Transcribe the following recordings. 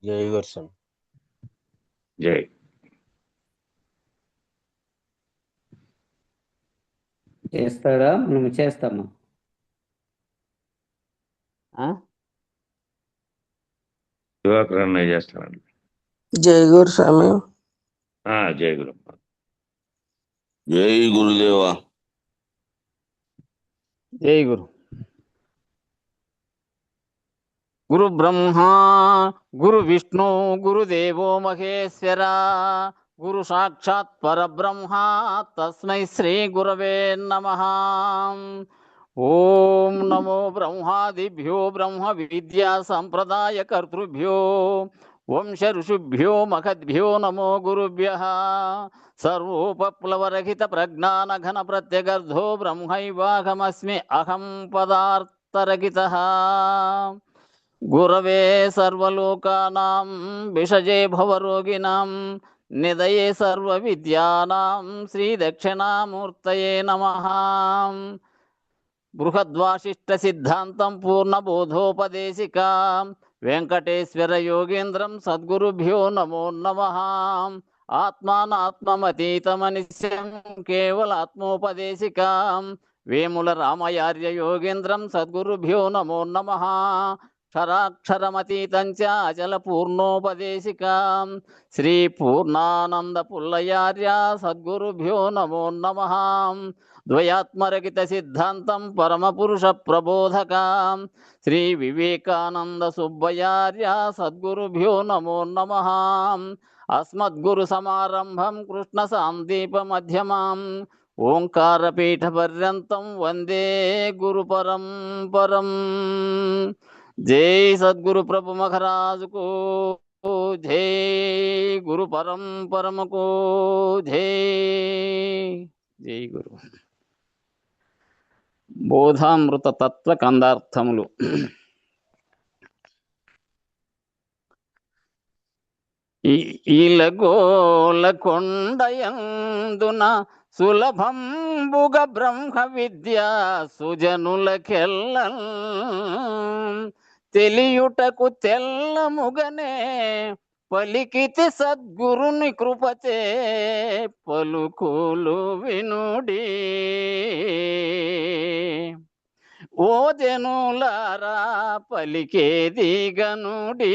జై వర్షం. జై. చేస్తాడా మనం చేస్తామా? దివాకర్ అన్నయ్య చేస్తానండి. జై గురు స్వామి. జై గురు. జై గురుదేవా. జై గురు. గురు బ్రహ్మ గురు విష్ణు గురుదేవో మహేశ్వర గురు సాక్షాత్ పరబ్రహ్మ తస్మై శ్రీ గురవే నమః. ఓం నమో బ్రహ్మాదిభ్యో బ్రహ్మ విద్యా సంప్రదాయ కర్తృభ్యో వంశ ఋషిభ్యో మహద్భ్యో నమో గురుభ్యః. సర్వోపప్లవరహిత ప్రజ్ఞాన ఘన ప్రత్యగర్ధో బ్రహ్మైవాహమస్మి అహం పదార్థరహితః. గురవే సర్వలోకానాం విషజే భవరోగిణాం నిదయే సర్వ విద్యానాం శ్రీ దక్షిణామూర్తయే నమః. బృహద్వాసిష్ట సిద్ధాంతం పూర్ణబోధోపదేశికా వెంకటేశ్వర యోగేంద్రం సద్గురుభ్యో నమో నమః. ఆత్మానాత్మమతీతమనిశ్యం కేవలాత్మోపదేశికాం వేముల రామయార్య యోగేంద్రం సద్గురుభ్యో నమో నమః. క్షరాక్షరమతీతం చ అచల పూర్ణోపదేశికాం శ్రీ పూర్ణానంద పుల్లయార్య సద్గురుభ్యో నమో నమః. ద్వయాత్మరహిత సిద్ధాంతం పరమపురుష ప్రబోధకాం శ్రీ వివేకానంద సుబ్బయార్య సద్గురుభ్యో నమో నమః. అస్మద్గురు సమారంభం కృష్ణ సాందీప మధ్యమాం ఓంకారపీఠ పర్యంతం వందే గురు పరంపరం. జై సద్గురు ప్రభు మహారాజుకు జై, గురు పరంపరముకు జై. జై గురు. బోధామృత తత్వ కందార్థములు. ఈలగోల కొండయందున సులభంబుగ బ్రహ్మ విద్య సుజనులకెల్ల తెలియుటకు తెల్లముగనే పలికితి సద్గురుని కృపచే పలుకులు వినుడి. ఓ జనులారా పలికేది గనుడి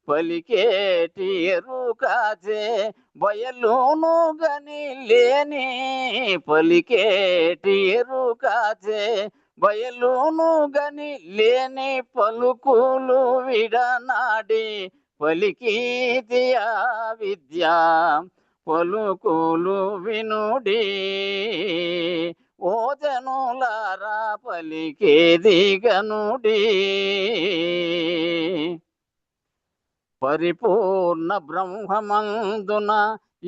పలికేటి ఎరుకాచే బయలును గని లేని పలికేటి ఎరుకాచే బయలును గని లేని పలుకులు విడనాడి పలికీతి ఆ విద్య పలుకులు వినుడి. ఓ జనులారా పలికేది గనుడి. పరిపూర్ణ బ్రహ్మమందున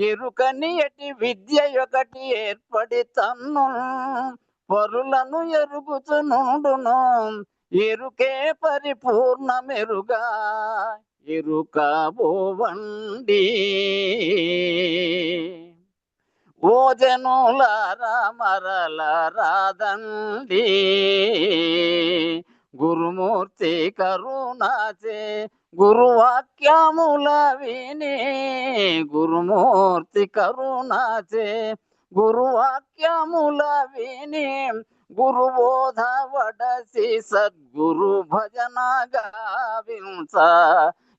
ఎరుకని ఎటి విద్య ఒకటి ఏర్పడి తన్ను పరులను ఎరుగుచునుండును. ఎరుకే పరిపూర్ణ మెరుగా ఎరుకబోవండి. ఓ జనులారా మరల రాదండి గురుమూర్తి కరుణాచే గురువాక్యముల విని గురుమూర్తి కరుణాచే గురువాక్యముల విని గురుబోధ వడసి సద్గురు భజన గావించ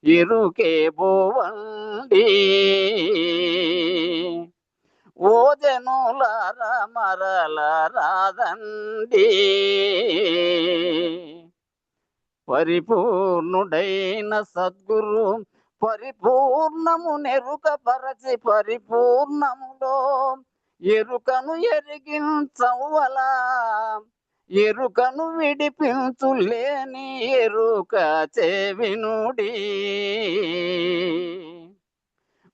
ఎరుకే బోవండి. ఓ జనులారా మరల రాదండి పరిపూర్ణుడైన సద్గురు పరిపూర్ణము నెరుకపరచి పరిపూర్ణములో ఎరుకను ఎరిగించవలా ఎరుకను విడిపించులేని ఎరుక చెవినుడి.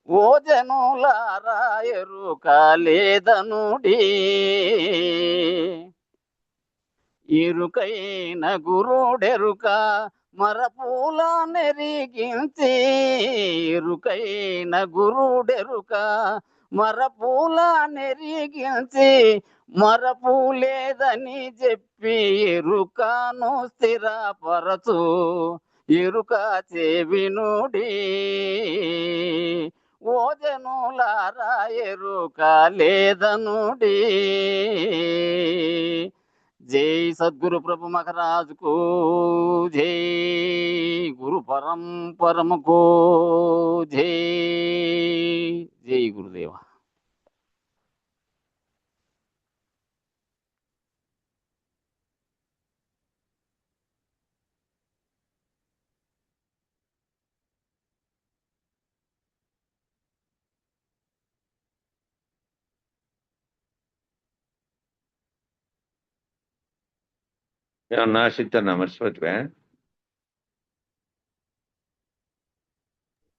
ఓ జనులారా ఎరుక లేదనుడి ఎరుకైన గురుడెరుక మరపూల నెరిగించి ఎరుకైన గురుడెరుక మరపూల నెరిగించి మరపు లేదని చెప్పి ఎరుకను స్థిరపరచు ఎరుక చెవినుడి ఓ జనులారా ఎరుక లేదనుడి. జై సద్గురు ప్రభు మహారాజుకు జై, గురు పరంపరముకు జై. జై గురుదేవ. ఏమన్నా ఆశిద్దన్నా మర్చిపోతువే?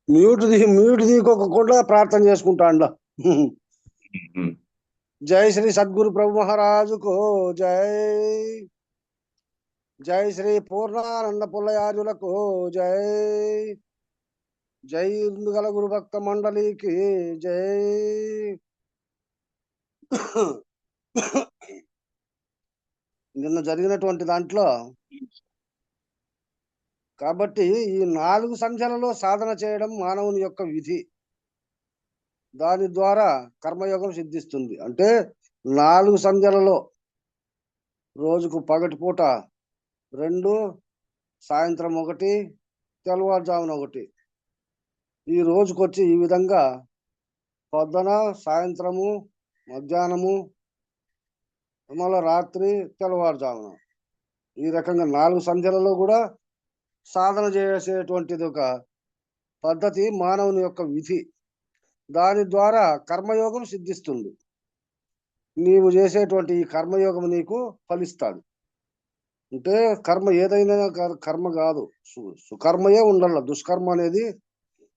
మ్యూట్ తీకోకుండా ప్రార్థన చేసుకుంటాండ. ఉమ్. జై శ్రీ సద్గురు ప్రభు మహారాజుకు జై. జై శ్రీ పూర్ణానంద పుల్లయాజులకు జై. జై ఇందుగల గురు భక్త మండలికి జై. నిన్న జరిగినటువంటి దాంట్లో కాబట్టి ఈ 4 సంధ్యలలో సాధన చేయడం మానవుని యొక్క విధి. దాని ద్వారా కర్మయోగం సిద్ధిస్తుంది. అంటే 4 సంధ్యలలో రోజుకు పగటిపూట 2, సాయంత్రం 1, తెల్లవారుజామున 1. ఈ రోజుకొచ్చి ఈ విధంగా పొద్దున, సాయంత్రము, మధ్యాహ్నము, మళ్ళీ రాత్రి, తెల్లవారుజామున ఈ రకంగా 4 సంధ్యలలో కూడా సాధన చేసేటువంటిది ఒక పద్ధతి, మానవుని యొక్క విధి. దాని ద్వారా కర్మయోగం సిద్ధిస్తుంది. నీవు చేసేటువంటి ఈ కర్మయోగం నీకు ఫలిస్తాడు. అంటే కర్మ ఏదైనా కర్మ కాదు, సుకర్మయే ఉండాల. దుష్కర్మ అనేది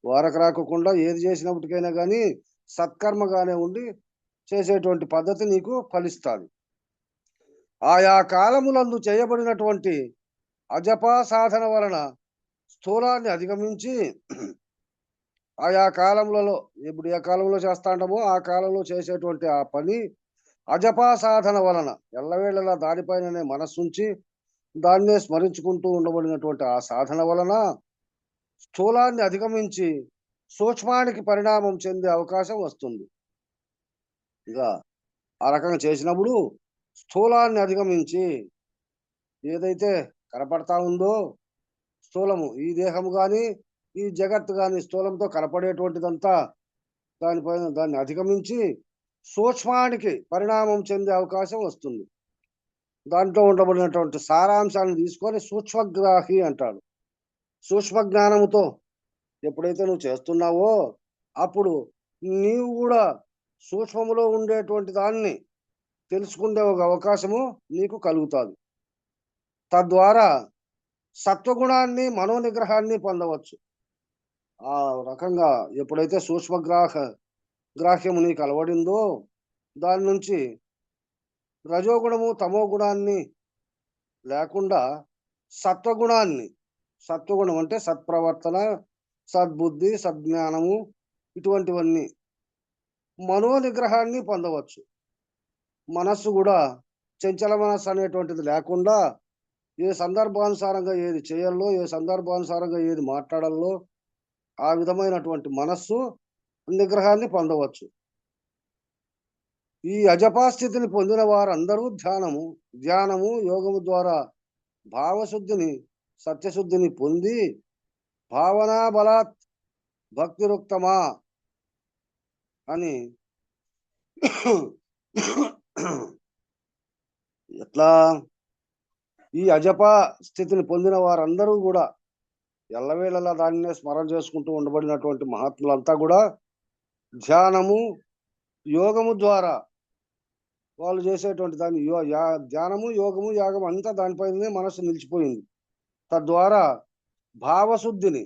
వారకు రాకుండా ఏది చేసినప్పటికైనా కానీ సత్కర్మగానే ఉండి చేసేటువంటి పద్ధతి నీకు ఫలిస్తాడు. ఆయా కాలములందు చేయబడినటువంటి అజపా సాధన వలన స్థూలాన్ని అధిగమించి ఆయా కాలములలో ఇప్పుడు ఏ కాలంలో చేస్తా ఉంటామో ఆ కాలంలో చేసేటువంటి ఆ పని అజపా సాధన వలన ఎల్లవేళలా దానిపైననే మనస్సుంచి దాన్నే స్మరించుకుంటూ ఉండబడినటువంటి ఆ సాధన వలన స్థూలాన్ని అధిగమించి సూక్ష్మానికి పరిణామం చెందే అవకాశం వస్తుంది. ఇక ఆ రకంగా చేసినప్పుడు స్థూలాన్ని అధిగమించి ఏదైతే కనపడతా ఉందో స్థూలము, ఈ దేహము కానీ ఈ జగత్తు కానీ స్థూలంతో కనపడేటువంటిదంతా దానిపైన దాన్ని అధిగమించి సూక్ష్మానికి పరిణామం చెందే అవకాశం వస్తుంది. దాంట్లో ఉండబడినటువంటి సారాంశాలను తీసుకొని సూక్ష్మగ్రాహి అంటాడు. సూక్ష్మ జ్ఞానముతో ఎప్పుడైతే నువ్వు చేస్తున్నావో అప్పుడు నీవు కూడా సూక్ష్మములో ఉండేటువంటి దాన్ని తెలుసుకునే ఒక అవకాశము నీకు కలుగుతుంది. తద్వారా సత్వగుణాన్ని, మనోనిగ్రహాన్ని పొందవచ్చు. ఆ రకంగా ఎప్పుడైతే గ్రాహ్యము నీకు అలవడిందో దాని నుంచి రజోగుణము, తమో గుణాన్ని లేకుండా సత్వగుణాన్ని, సత్వగుణం అంటే సత్ప్రవర్తన, సద్బుద్ధి, సజ్ఞానము, ఇటువంటివన్నీ, మనోనిగ్రహాన్ని పొందవచ్చు. మనస్సు కూడా చంచల మనస్సు అనేటువంటిది లేకుండా ఏ సందర్భానుసారంగా ఏది చేయాలో, ఏ సందర్భానుసారంగా ఏది మాట్లాడాలో ఆ విధమైనటువంటి మనస్సు నిగ్రహాన్ని పొందవచ్చు. ఈ అజపాస్థితిని పొందిన వారందరూ ధ్యానము, యోగము ద్వారా భావశుద్ధిని, సత్యశుద్ధిని పొంది భావనా బలాత్ భక్తిరుక్తమా అని ఎట్లా ఈ అజపా స్థితిని పొందిన వారందరూ కూడా ఎల్లవేళలా దానినే స్మరణ చేసుకుంటూ ఉండబడినటువంటి మహాత్ములంతా కూడా ధ్యానము, యోగము ద్వారా వాళ్ళు చేసేటువంటి దాన్ని ధ్యానము, యోగము, యాగం అంతా దానిపైనే మనసు నిలిచిపోయింది. తద్వారా భావశుద్ధిని,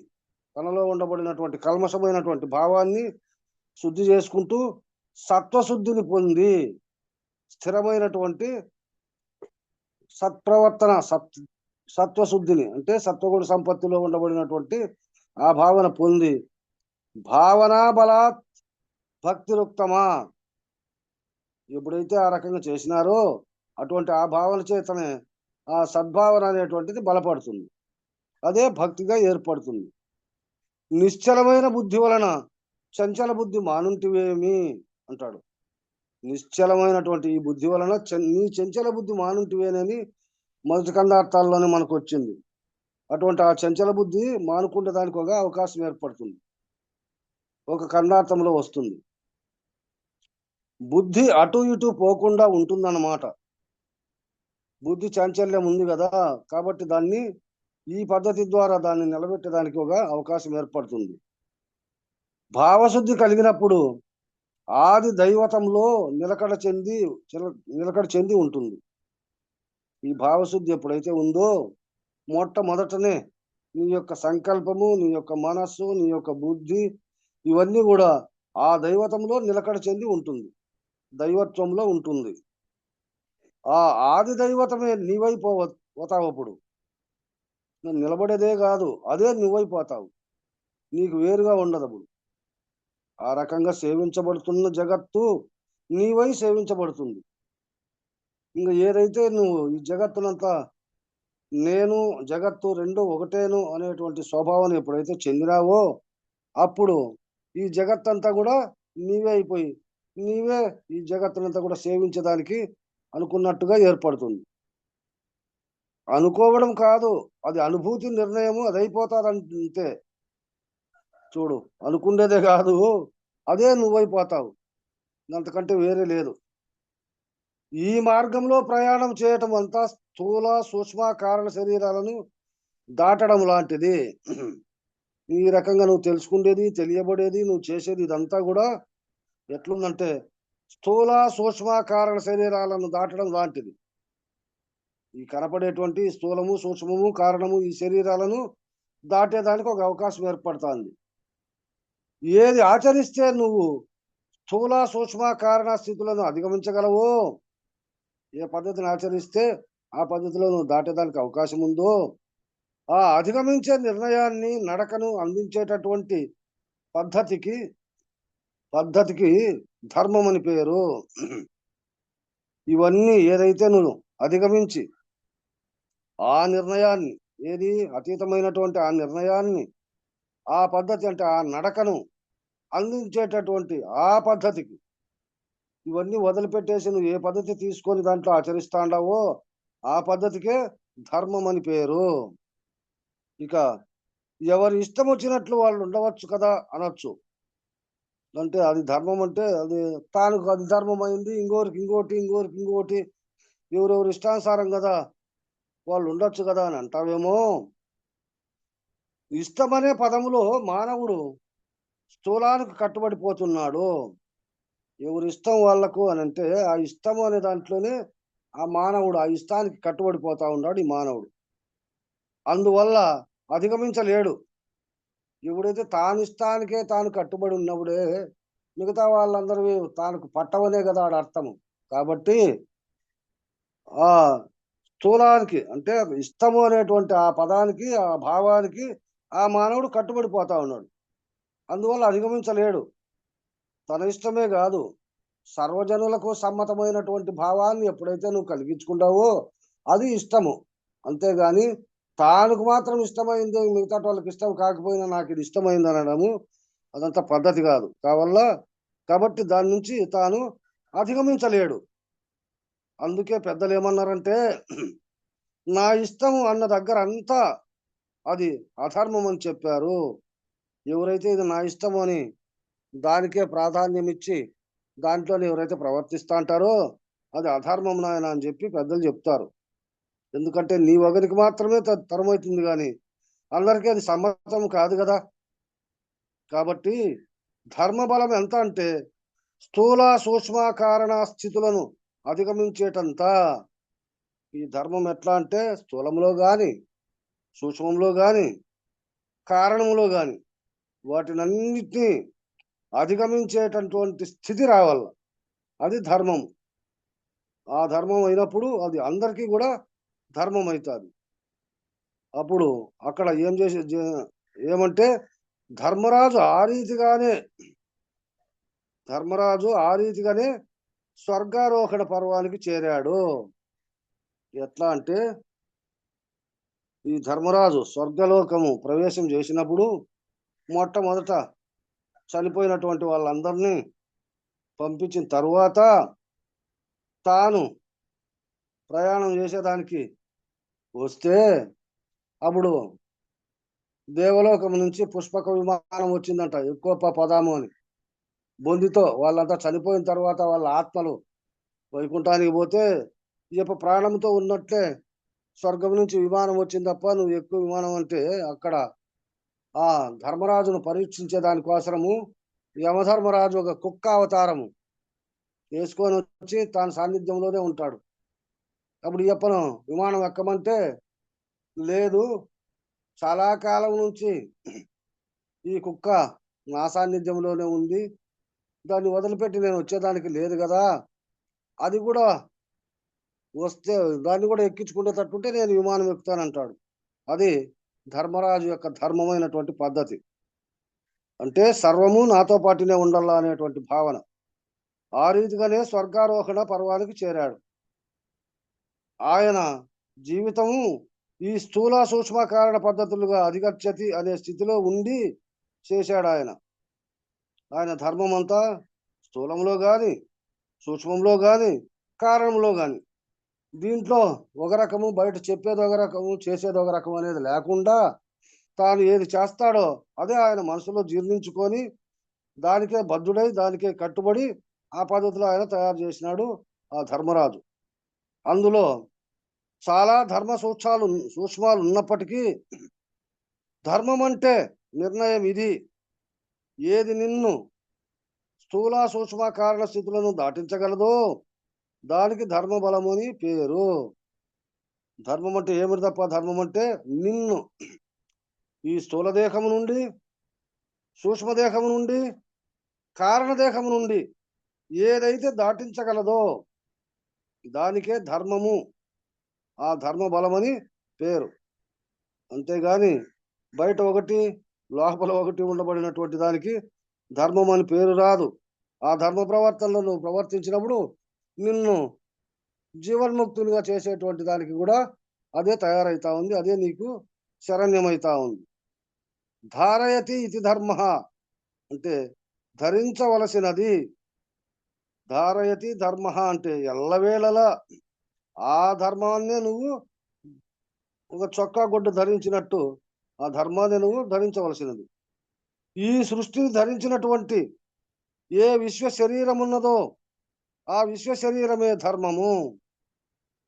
తనలో ఉండబడినటువంటి కల్మషమైనటువంటి భావాన్ని శుద్ధి చేసుకుంటూ సత్వశుద్ధిని పొంది స్థిరమైనటువంటి సత్ప్రవర్తన, సత్వశుద్ధిని అంటే సత్వగుణ సంపత్తిలో ఉండబడినటువంటి ఆ భావన పొంది భావనా బలాత్ భక్తిరుక్తమా ఎప్పుడైతే ఆ రకంగా చేసినారో అటువంటి ఆ భావన చేతనే ఆ సద్భావన అనేటువంటిది బలపడుతుంది. అదే భక్తిగా ఏర్పడుతుంది. నిశ్చలమైన బుద్ధి వలన చంచల బుద్ధి మానుంటివేమి అంటాడు. నిశ్చలమైనటువంటి ఈ బుద్ధి వలన నీ చంచల బుద్ధి మానుంటివేనని మొదటి కందార్థాల్లోనే మనకు వచ్చింది. అటువంటి ఆ చంచల బుద్ధి మానుకుంటే దానికి ఒక అవకాశం ఏర్పడుతుంది, ఒక కందార్థంలో వస్తుంది. బుద్ధి అటు ఇటు పోకుండా ఉంటుందన్నమాట. బుద్ధి చాంచల్యం ఉంది కదా, కాబట్టి దాన్ని ఈ పద్ధతి ద్వారా దాన్ని నిలబెట్టడానికి ఒక అవకాశం ఏర్పడుతుంది. భావశుద్ధి కలిగినప్పుడు ఆది దైవతంలో నిలకడ చెంది ఉంటుంది. ఈ భావశుద్ధి ఎప్పుడైతే ఉందో మొట్టమొదటనే నీ యొక్క సంకల్పము, నీ యొక్క మనస్సు, నీ యొక్క బుద్ధి ఇవన్నీ కూడా ఆ దైవతంలో నిలకడ చెంది ఉంటుంది, దైవత్వంలో ఉంటుంది. ఆ ఆది దైవతమే నీవైపోతావు. అప్పుడు నిలబడేదే కాదు, అదే నువ్వైపోతావు, నీకు వేరుగా ఉండదు. అప్పుడు ఆ రకంగా సేవించబడుతున్న జగత్తు నీవై సేవించబడుతుంది. ఇంకా ఏదైతే నువ్వు ఈ జగత్తునంతా నేను జగత్తు రెండు ఒకటేను అనేటువంటి స్వభావాన్ని ఎప్పుడైతే చెందినావో అప్పుడు ఈ జగత్తంతా కూడా నీవే అయిపోయి నీవే ఈ జగత్తునంతా కూడా సేవించడానికి అనుకున్నట్టుగా ఏర్పడుతుంది. అనుకోవడం కాదు, అది అనుభూతి నిర్ణయము, అది అయిపోతుంది అంతే. చూడు, అనుకునేదే కాదు, అదే నువ్వైపోతావు, అంతకంటే వేరే లేదు. ఈ మార్గంలో ప్రయాణం చేయటం అంతా స్థూల సూక్ష్మ కారణ శరీరాలను దాటడం లాంటిది. ఈ రకంగా నువ్వు తెలుసుకునేది, తెలియబడేది, నువ్వు చేసేది ఇదంతా కూడా ఎట్లుందంటే స్థూల సూక్ష్మ కారణ శరీరాలను దాటడం లాంటిది. ఈ కనపడేటువంటి స్థూలము సూక్ష్మము కారణము ఈ శరీరాలను దాటేదానికి ఒక అవకాశం ఏర్పడుతుంది. ఏది ఆచరిస్తే నువ్వు స్థూల సూక్ష్మ కారణ స్థితులను అధిగమించగలవో, ఏ పద్ధతిని ఆచరిస్తే ఆ పద్ధతిలో నువ్వు దాటేదానికి అవకాశం ఉందో ఆ అధిగమించే నిర్ణయాన్ని, నడకను అందించేటటువంటి పద్ధతికి ధర్మం అని పేరు. ఇవన్నీ ఏదైతే నువ్వు అధిగమించి ఆ నిర్ణయాన్ని, ఏది అతీతమైనటువంటి ఆ నిర్ణయాన్ని, ఆ పద్ధతి అంటే ఆ నడకను అందించేటటువంటి ఆ పద్ధతికి, ఇవన్నీ వదిలిపెట్టేసి నువ్వు ఏ పద్ధతి తీసుకొని దాంట్లో ఆచరిస్తాండావో ఆ పద్ధతికే ధర్మం అని పేరు. ఇక ఎవరి ఇష్టం వచ్చినట్లు వాళ్ళు ఉండవచ్చు కదా అనొచ్చు. అంటే అది ధర్మం అంటే అది తానుకు అది ధర్మం అయింది, ఇంకోరికి ఇంకోటి ఎవరెవరు ఇష్టానుసారం కదా వాళ్ళు ఉండొచ్చు కదా అని అంటావేమో. ఇష్టమనే పదములో మానవుడు స్థూలానికి కట్టుబడిపోతున్నాడు. ఎవరి ఇష్టం వాళ్లకు అని అంటే ఆ ఇష్టము అనే దాంట్లోనే ఆ మానవుడు ఆ ఇష్టానికి కట్టుబడిపోతా ఉన్నాడు ఈ మానవుడు. అందువల్ల అధిగమించలేడు. ఎప్పుడైతే తానిష్టానికే తాను కట్టుబడి ఉన్నప్పుడే మిగతా వాళ్ళందరూ తానుకు పట్టవనే కదా ఆడ అర్థము. కాబట్టి ఆ స్థూలానికి అంటే ఇష్టము అనేటువంటి ఆ పదానికి, ఆ భావానికి ఆ మానవుడు కట్టుబడిపోతా ఉన్నాడు. అందువల్ల అధిగమించలేడు. తన ఇష్టమే కాదు, సర్వజనులకు సమ్మతమైనటువంటి భావాన్ని ఎప్పుడైతే నువ్వు కలిగించుకుంటావో అది ఇష్టము. అంతేగాని తానుకు మాత్రం ఇష్టమైంది, మిగతా వాళ్ళకి ఇష్టం కాకపోయినా నాకు ఇది ఇష్టమైంది అనడము అదంతా పద్ధతి కాదు. కాబట్టి దాని నుంచి తాను అధిగమించలేడు. అందుకే పెద్దలు ఏమన్నారంటే నా ఇష్టము అన్న దగ్గర అంతా అది అధర్మం అని చెప్పారు. ఎవరైతే ఇది నా ఇష్టం అని దానికే ప్రాధాన్యం ఇచ్చి దాంట్లోనే ఎవరైతే ప్రవర్తిస్తా అంటారో అది అధర్మం నాయన అని చెప్పి పెద్దలు చెప్తారు. ఎందుకంటే నీ ఒకరికి మాత్రమే తరమవుతుంది కానీ అందరికీ అది సమ్మతం కాదు కదా. కాబట్టి ధర్మబలం ఎంత అంటే స్థూల సూక్ష్మ కారణ స్థితులను అధిగమించేటంత ఈ ధర్మం ఎట్లా అంటే స్థూలంలో గాని సూక్ష్మంలో గాని కారణంలో గాని వాటినన్నిటినీ అధిగమించేటటువంటి స్థితి రావాల. అది ధర్మం. ఆ ధర్మం అయినప్పుడు అది అందరికీ కూడా ధర్మం అవుతుంది. అప్పుడు అక్కడ ఏమంటే ధర్మరాజు ఆ రీతిగానే స్వర్గారోహణ పర్వానికి చేరాడు. ఎట్లా అంటే ఈ ధర్మరాజు స్వర్గలోకము ప్రవేశం చేసినప్పుడు మొట్టమొదట చనిపోయినటువంటి వాళ్ళందరినీ పంపించిన తరువాత తాను ప్రయాణం చేసేదానికి వస్తే అప్పుడు దేవలోకం నుంచి పుష్పక విమానం వచ్చిందంట, ఎక్కువ పదాము అని. బొందితో వాళ్ళంతా చనిపోయిన తర్వాత వాళ్ళ ఆత్మలు వైకుంఠానికి పోతే ఇప్ప ప్రాణంతో ఉన్నట్లే స్వర్గం నుంచి విమానం వచ్చింది తప్ప నువ్వు ఎక్కువ విమానం అంటే అక్కడ ఆ ధర్మరాజును పరీక్షించే దానికోసము యమధర్మరాజు ఒక కుక్క అవతారము వేసుకొని వచ్చి తాను సాన్నిధ్యంలోనే ఉంటాడు. అప్పుడు చెప్పను విమానం ఎక్కమంటే లేదు, చాలా కాలం నుంచి ఈ కుక్క నా సాన్నిధ్యంలోనే ఉంది, దాన్ని వదిలిపెట్టి నేను వచ్చేదానికి లేదు కదా, అది కూడా వస్తే దాన్ని కూడా ఎక్కించుకుంటే తట్టుంటే నేను విమానం ఎక్కుతానంటాడు. అది ధర్మరాజు యొక్క ధర్మమైనటువంటి పద్ధతి. అంటే సర్వము నాతో పాటునే ఉండాలా అనేటువంటి భావన. ఆ రీతిగానే స్వర్గారోహణ పర్వానికి చేరాడు. ఆయన జీవితము ఈ స్థూల సూక్ష్మ కారణ పద్ధతులుగా అధిగచ్చతి అనే స్థితిలో ఉండి చేశాడు. ఆయన ధర్మం అంతా స్థూలంలో గాని సూక్ష్మంలో గాని కారణంలో గాని దీంట్లో ఒక రకము, బయట చెప్పేది ఒక రకము, చేసేది ఒక రకం అనేది లేకుండా తాను ఏది చేస్తాడో అదే ఆయన మనసులో జీర్ణించుకొని దానికే బద్ధుడై దానికే కట్టుబడి ఆ పద్ధతిలో ఆయన తయారు చేసినాడు ఆ ధర్మరాజు. అందులో చాలా ధర్మ సూక్ష్మాలు ఉన్నప్పటికీ ధర్మం అంటే నిర్ణయం ఇది, ఏది నిన్ను స్థూల సూక్ష్మ కారణ స్థితులను దాటించగలదో దానికి ధర్మ బలము అని పేరు. ధర్మం అంటే ఏమిటి తప్ప, ధర్మం అంటే నిన్ను ఈ స్థూల దేహము నుండి సూక్ష్మదేహము నుండి కారణదేహము నుండి ఏదైతే దాటించగలదో దానికే ధర్మము, ఆ ధర్మ బలమని పేరు. అంతేగాని బయట ఒకటి లోపల ఒకటి ఉండబడినటువంటి దానికి ధర్మం అని పేరు రాదు. ఆ ధర్మ ప్రవర్తనలో నువ్వు ప్రవర్తించినప్పుడు నిన్ను జీవన్ముక్తులుగా చేసేటువంటి దానికి కూడా అదే తయారైతా ఉంది, అదే నీకు శరణ్యమైతా ఉంది. ధారయతి ఇది ధర్మ అంటే ధరించవలసినది. ధారయతి ధర్మ అంటే ఎల్లవేళలా ఆ ధర్మాన్నే నువ్వు ఒక చొక్కా గుడ్డ ధరించినట్టు ఆ ధర్మాన్ని నువ్వు ధరించవలసినది. ఈ సృష్టిని ధరించినటువంటి ఏ విశ్వ శరీరం ఉన్నదో ఆ విశ్వ శరీరమే ధర్మము.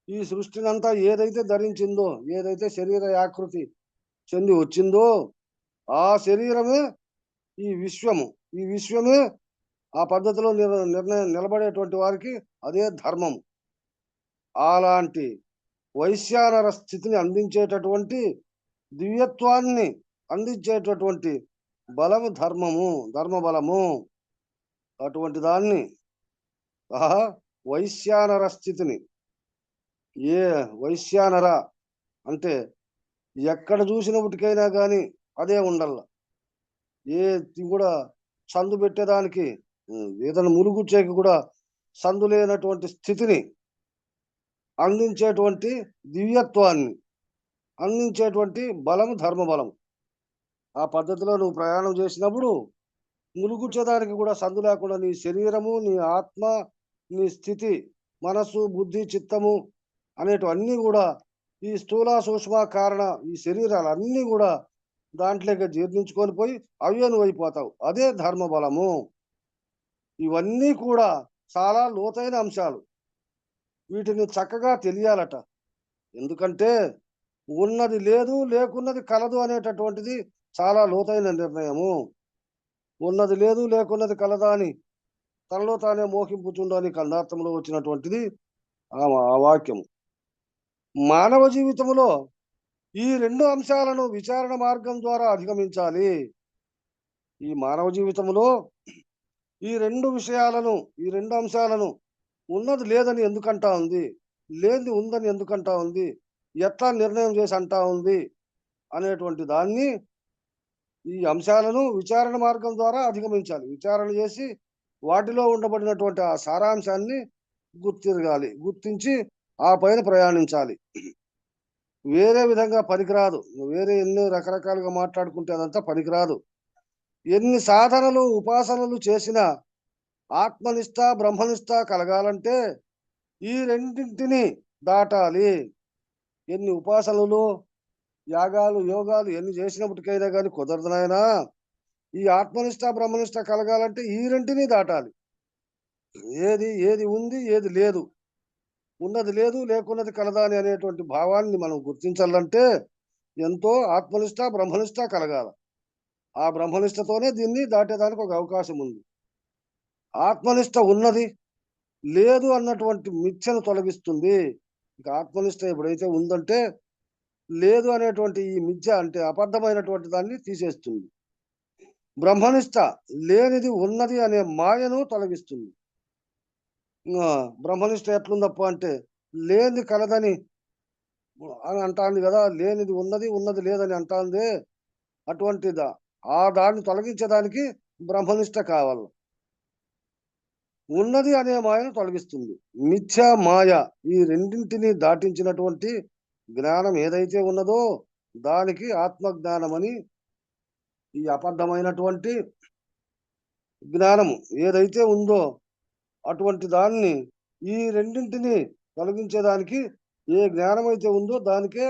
ఈ సృష్టినంతా ఏదైతే ధరించిందో, ఏదైతే శరీర ఆకృతి చెంది వచ్చిందో ఆ శరీరమే ఈ విశ్వము. ఈ విశ్వమే ఆ పద్ధతిలో నిలబడేటువంటి వారికి అదే ధర్మము. అలాంటి వైశ్యానర స్థితిని అందించేటటువంటి దివ్యత్వాన్ని అందించేటటువంటి బలము ధర్మము, ధర్మ బలము. అటువంటి దాన్ని వైశ్యానర స్థితిని, ఏ వైశ్యానర అంటే ఎక్కడ చూసినప్పటికైనా కానీ అదే ఉండాల. ఏ కూడా సందు పెట్టేదానికి ఏదైనా ములుగుచ్చేకి కూడా సందు లేనటువంటి స్థితిని అందించేటువంటి దివ్యత్వాన్ని అందించేటువంటి బలము ధర్మ బలం. ఆ పద్ధతిలో నువ్వు ప్రయాణం చేసినప్పుడు ములుగుచ్చేదానికి కూడా సందు లేకుండా నీ శరీరము, నీ ఆత్మ, నీ స్థితి, మనసు, బుద్ధి, చిత్తము అనేటివన్నీ కూడా ఈ స్థూల సూక్ష్మ కారణ ఈ శరీరాలన్నీ కూడా దాంట్లోకి జీర్ణించుకొని పోయి అవే నువ్వు అయిపోతావు. అదే ధర్మ బలము. ఇవన్నీ కూడా చాలా లోతైన అంశాలు. వీటిని చక్కగా తెలియాలట. ఎందుకంటే ఉన్నది లేదు, లేకున్నది కలదు అనేటటువంటిది చాలా లోతైన నిర్ణయము. ఉన్నది లేదు, లేకున్నది కలదా అని తనలో తానే మోహింపుచుండని కందార్థంలో వచ్చినటువంటిది ఆ వాక్యము. మానవ జీవితంలో ఈ రెండు అంశాలను విచారణ మార్గం ద్వారా అధిగమించాలి. ఈ మానవ జీవితంలో ఈ రెండు విషయాలను, ఈ రెండు అంశాలను ఉన్నది లేదని ఎందుకంటా ఉంది, లేనిది ఉందని ఎందుకంటా ఉంది, ఎట్లా నిర్ణయం చేసి అంటా ఉంది అనేటువంటి దాన్ని, ఈ అంశాలను విచారణ మార్గం ద్వారా అధిగమించాలి. విచారణ చేసి వాటిలో ఉండబడినటువంటి ఆ సారాంశాన్ని గుర్తిరగాలి, గుర్తించి ఆ పైన ప్రయాణించాలి. వేరే విధంగా పనికిరాదు. వేరే ఎన్నో రకరకాలుగా మాట్లాడుకుంటే అదంతా పనికిరాదు. ఎన్ని సాధనలు ఉపాసనలు చేసినా ఆత్మనిష్ట బ్రహ్మనిష్ట కలగాలంటే ఈ రెండింటిని దాటాలి. ఎన్ని ఉపాసనలు యాగాలు యోగాలు ఎన్ని చేసినప్పటికైనా కానీ కుదరదు నాయనా. ఈ ఆత్మనిష్ట బ్రహ్మనిష్ట కలగాలంటే ఈ రెంటిని దాటాలి. ఏది ఉంది ఏది లేదు, ఉన్నది లేదు లేకున్నది కలదాని అనేటువంటి భావాన్ని మనం గుర్తించాలంటే ఎంతో ఆత్మనిష్ట బ్రహ్మనిష్ట కలగాల. ఆ బ్రహ్మనిష్టతోనే దీన్ని దాటేదానికి ఒక అవకాశం ఉంది. ఆత్మనిష్ట ఉన్నది లేదు అన్నటువంటి మిథ్యను తొలగిస్తుంది. ఇక ఆత్మనిష్ట ఎప్పుడైతే ఉందంటే లేదు అనేటువంటి ఈ మిథ్య అంటే అబద్ధమైనటువంటి దాన్ని తీసేస్తుంది. బ్రహ్మనిష్ట లేనిది ఉన్నది అనే మాయను తొలగిస్తుంది. బ్రహ్మనిష్ట ఎట్లుందప్ప అంటే లేనిది కలదని అని అంటాంది కదా, లేనిది ఉన్నది ఉన్నది లేదని అంటాంది. అటువంటిదా ఆ దాన్ని తొలగించడానికి బ్రహ్మనిష్ట కావాలి. ఉన్నది అనే మాయను తొలగిస్తుంది. మిథ్య మాయ ఈ రెండింటిని దాటించినటువంటి జ్ఞానం ఏదైతే ఉన్నదో దానికి ఆత్మజ్ఞానమని, ఈ అబద్ధమైనటువంటి జ్ఞానము ఏదైతే ఉందో అటువంటి దాన్ని ఈ రెండింటిని తొలగించేదానికి ఏ జ్ఞానం అయితే ఉందో దానికే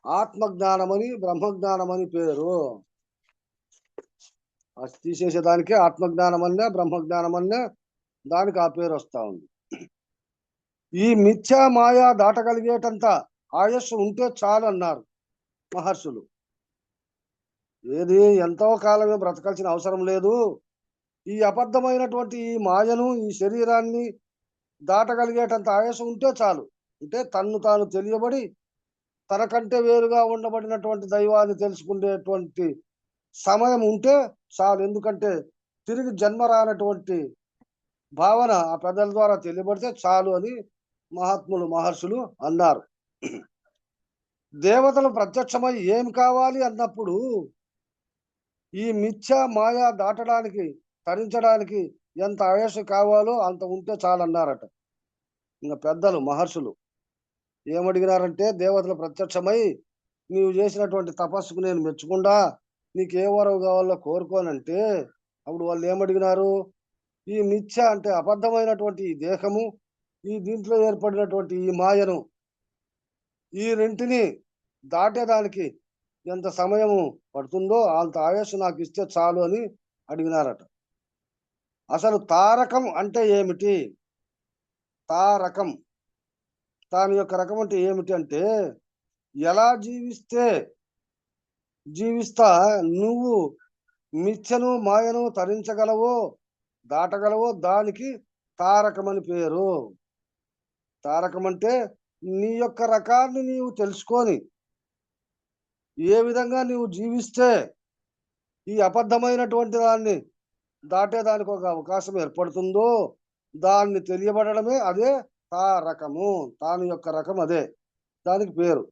ఆత్మజ్ఞానమని బ్రహ్మజ్ఞానమని పేరు. అది తీసేసేదానికే ఆత్మజ్ఞానమన్నా బ్రహ్మజ్ఞానమన్నా దానికి ఆ పేరు వస్తా ఉంది. ఈ మిథ్యా మాయా దాటగలిగేటంత ఆయుస్సు ఉంటే చాలు అన్నారు మహర్షులు. ఏది ఎంతో కాలమే బ్రతకాల్సిన అవసరం లేదు. ఈ అబద్ధమైనటువంటి ఈ మాయను ఈ శరీరాన్ని దాటగలిగేటంత ఆయుస్సు ఉంటే చాలు. అంటే తన్ను తాను తెలియబడి తనకంటే వేరుగా ఉండబడినటువంటి దైవాన్ని తెలుసుకునేటువంటి సమయం ఉంటే చాలు. ఎందుకంటే తిరిగి జన్మ రానటువంటి భావన ఆ పెద్దల ద్వారా తెలియబడితే చాలు అని మహాత్ములు మహర్షులు అన్నారు. దేవతలు ప్రత్యక్షమై ఏం కావాలి అన్నప్పుడు ఈ మిథ్యా మాయా దాటడానికి తరించడానికి ఎంత ఆయుష్ కావాలో అంత ఉంటే చాలన్నారట. ఇంకా పెద్దలు మహర్షులు ఏమడిగినారంటే, దేవతలు ప్రత్యక్షమై నీవు చేసినటువంటి తపస్సుకు నేను మెచ్చుకుండా నీకు ఏ వరవు కావాలో కోరుకోనంటే అప్పుడు వాళ్ళు ఏమడిగినారు, ఈ మిథ్య అంటే అబద్ధమైనటువంటి ఈ దేహము, ఈ దీంట్లో ఏర్పడినటువంటి ఈ మాయను ఈ రెంటిని దాటేదానికి ఎంత సమయము పడుతుందో అంత ఆయుష్ నాకు ఇస్తే చాలు అని అడిగినారట. అసలు తారకం అంటే ఏమిటి? తారకం దాని యొక్క రకం అంటే ఏమిటి అంటే, ఎలా జీవిస్తా నువ్వు మిథ్యను మాయను తరించగలవో దాటగలవో దానికి తారకం అని పేరు. తారకం అంటే నీ యొక్క రకాన్ని నీవు తెలుసుకొని ఏ విధంగా నీవు జీవిస్తే ఈ అబద్ధమైనటువంటి దాన్ని దాటేదానికి ఒక అవకాశం ఏర్పడుతుందో దాన్ని తెలియబడమే అదే తారకము. తాను యొక్క రకం అదే, దానికి పేరు.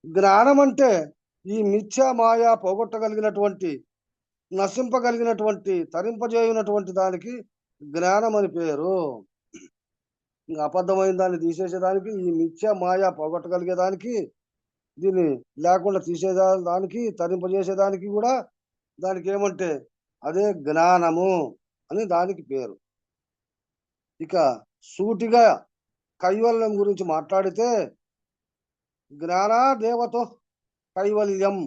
జ్ఞానం అంటే ఈ మిథ్యా మాయా పోగొట్టగలిగినటువంటి, నశింపగలిగినటువంటి, తరింపజేయునటువంటి దానికి జ్ఞానం అని పేరు. ఇంకా అబద్ధమైన దాన్ని తీసేసేదానికి, ఈ మిథ్యా మాయా పోగొట్టగలిగేదానికి, దీన్ని లేకుండా తీసేదానికి, తరింపజేసేదానికి కూడా దానికి ఏమంటే అదే జ్ఞానము అని దానికి పేరు. ఇక సూటిగా కైవల్యం గురించి మాట్లాడితే జ్ఞానా దేవతో కైవల్యం,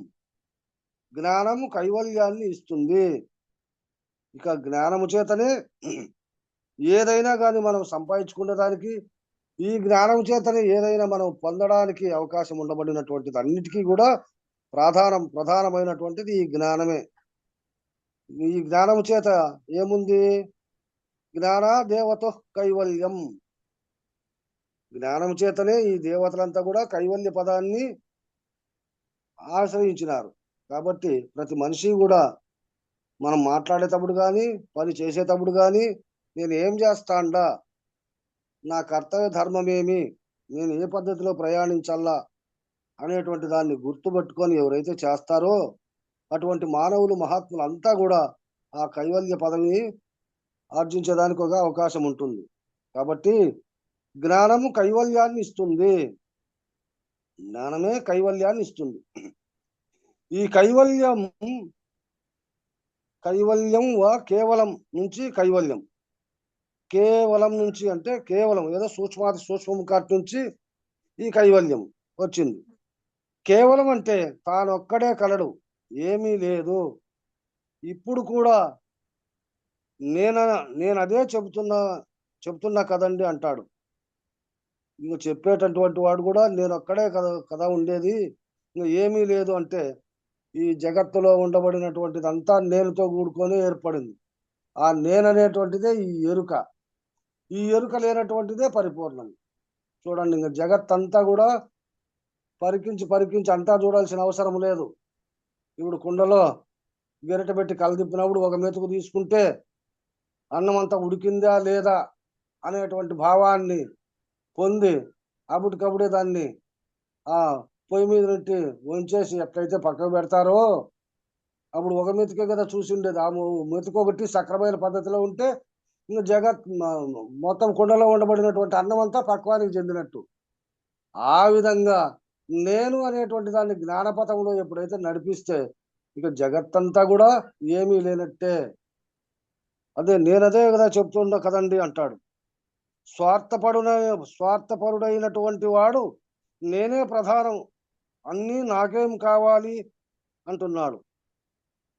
జ్ఞానము కైవల్యాన్ని ఇస్తుంది. ఇక జ్ఞానము చేతనే ఏదైనా కానీ మనం సంపాదించుకునేదానికి, ఈ జ్ఞానం చేతనే ఏదైనా మనం పొందడానికి అవకాశం ఉండబడినటువంటిది అన్నిటికీ కూడా ప్రధానమైనటువంటిది ఈ జ్ఞానమే. ఈ జ్ఞానము చేత ఏముంది? జ్ఞానా దేవతో కైవల్యం. జ్ఞానం చేతనే ఈ దేవతలంతా కూడా కైవల్య పదాన్ని ఆశ్రయించినారు. కాబట్టి ప్రతి మనిషి కూడా మనం మాట్లాడేటప్పుడు కానీ పని చేసేటప్పుడు కానీ నేను ఏం చేస్తాండా, నా కర్తవ్య ధర్మం ఏమి, నేను ఏ పద్ధతిలో ప్రయాణించాలా అనేటువంటి దాన్ని గుర్తుపెట్టుకొని ఎవరైతే చేస్తారో అటువంటి మానవులు మహాత్ములు అంతా కూడా ఆ కైవల్య పదవిని ఆర్జించేదానికి ఒక అవకాశం ఉంటుంది. కాబట్టి జ్ఞానము కైవల్యాన్ని ఇస్తుంది. జ్ఞానమే కైవల్యాన్ని ఇస్తుంది. ఈ కైవల్యం కేవలం నుంచి కైవల్యం, కేవలం నుంచి అంటే కేవలం ఏదో సూక్ష్మాతి సూక్ష్మం కాటి నుంచి ఈ కైవల్యం వచ్చింది. కేవలం అంటే తానొక్కడే కలడు, ఏమీ లేదు. ఇప్పుడు కూడా నేను అదే చెబుతున్నా కదండి అంటాడు. ఇంక చెప్పేటటువంటి వాడు కూడా నేను ఒక్కడే కదా ఉండేది, ఇంకా ఏమీ లేదు అంటే ఈ జగత్తులో ఉండబడినటువంటిది అంతా నేనుతో కూడుకొని ఏర్పడింది. ఆ నేననేటువంటిదే ఈ ఎరుక. ఈ ఎరుక లేనటువంటిదే పరిపూర్ణం. చూడండి, ఇంకా జగత్ అంతా కూడా పరికించి అంతా చూడాల్సిన అవసరం లేదు. ఇప్పుడు కుండలో గెరట పెట్టి కలదిప్పినప్పుడు ఒక మెతుకు తీసుకుంటే అన్నం అంతా ఉడికిందా లేదా అనేటువంటి భావాన్ని పొంది అప్పటికప్పుడే దాన్ని ఆ పొయ్యి మీద పెట్టి వంచేసి ఎట్లయితే పక్కకు పెడతారో, అప్పుడు ఒక మెతుకే కదా చూసి ఉండేది. ఆ మెతుకు ఒకటి సక్రమైన పద్ధతిలో ఉంటే ఇంకా జగత్ మొత్తం కుండలో ఉండబడినటువంటి అన్నం అంతా పక్వానికి చెందినట్టు. ఆ విధంగా నేను అనేటువంటి దాన్ని జ్ఞానపథంలో ఎప్పుడైతే నడిపిస్తే ఇక జగత్తంతా కూడా ఏమీ లేనట్టే. నేనదే కదా చెప్తుండ కదండి అంటాడు. స్వార్థపరుడైనటువంటి వాడు నేనే ప్రధానం, అన్నీ నాకేం కావాలి అంటున్నాడు.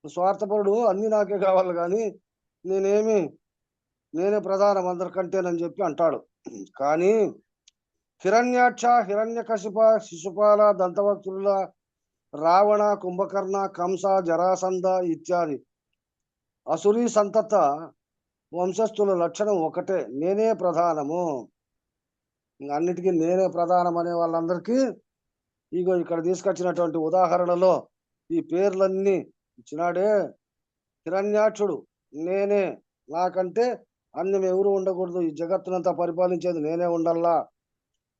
స్వార్థపరుడు అన్నీ నాకే కావాలి కానీ నేనే ప్రధానం అందరికంటేనని చెప్పి అంటాడు. కానీ హిరణ్యాక్ష, హిరణ్యకశిప, శిశుపాల, దంతవక్తుల, రావణ, కుంభకర్ణ, కంస, జరాసంధ ఇత్యాది అసురీ సంతత వంశస్థుల లక్షణం ఒకటే, నేనే ప్రధానము. అన్నిటికీ నేనే ప్రధానం అనే వాళ్ళందరికీ ఇగో ఇక్కడ తీసుకొచ్చినటువంటి ఉదాహరణలో ఈ పేర్లన్నీ ఇచ్చినాడే. హిరణ్యాక్షుడు నేనే, నాకంటే అన్యం ఎవరు ఉండకూడదు, ఈ జగత్తునంతా పరిపాలించేది నేనే ఉండల్లా,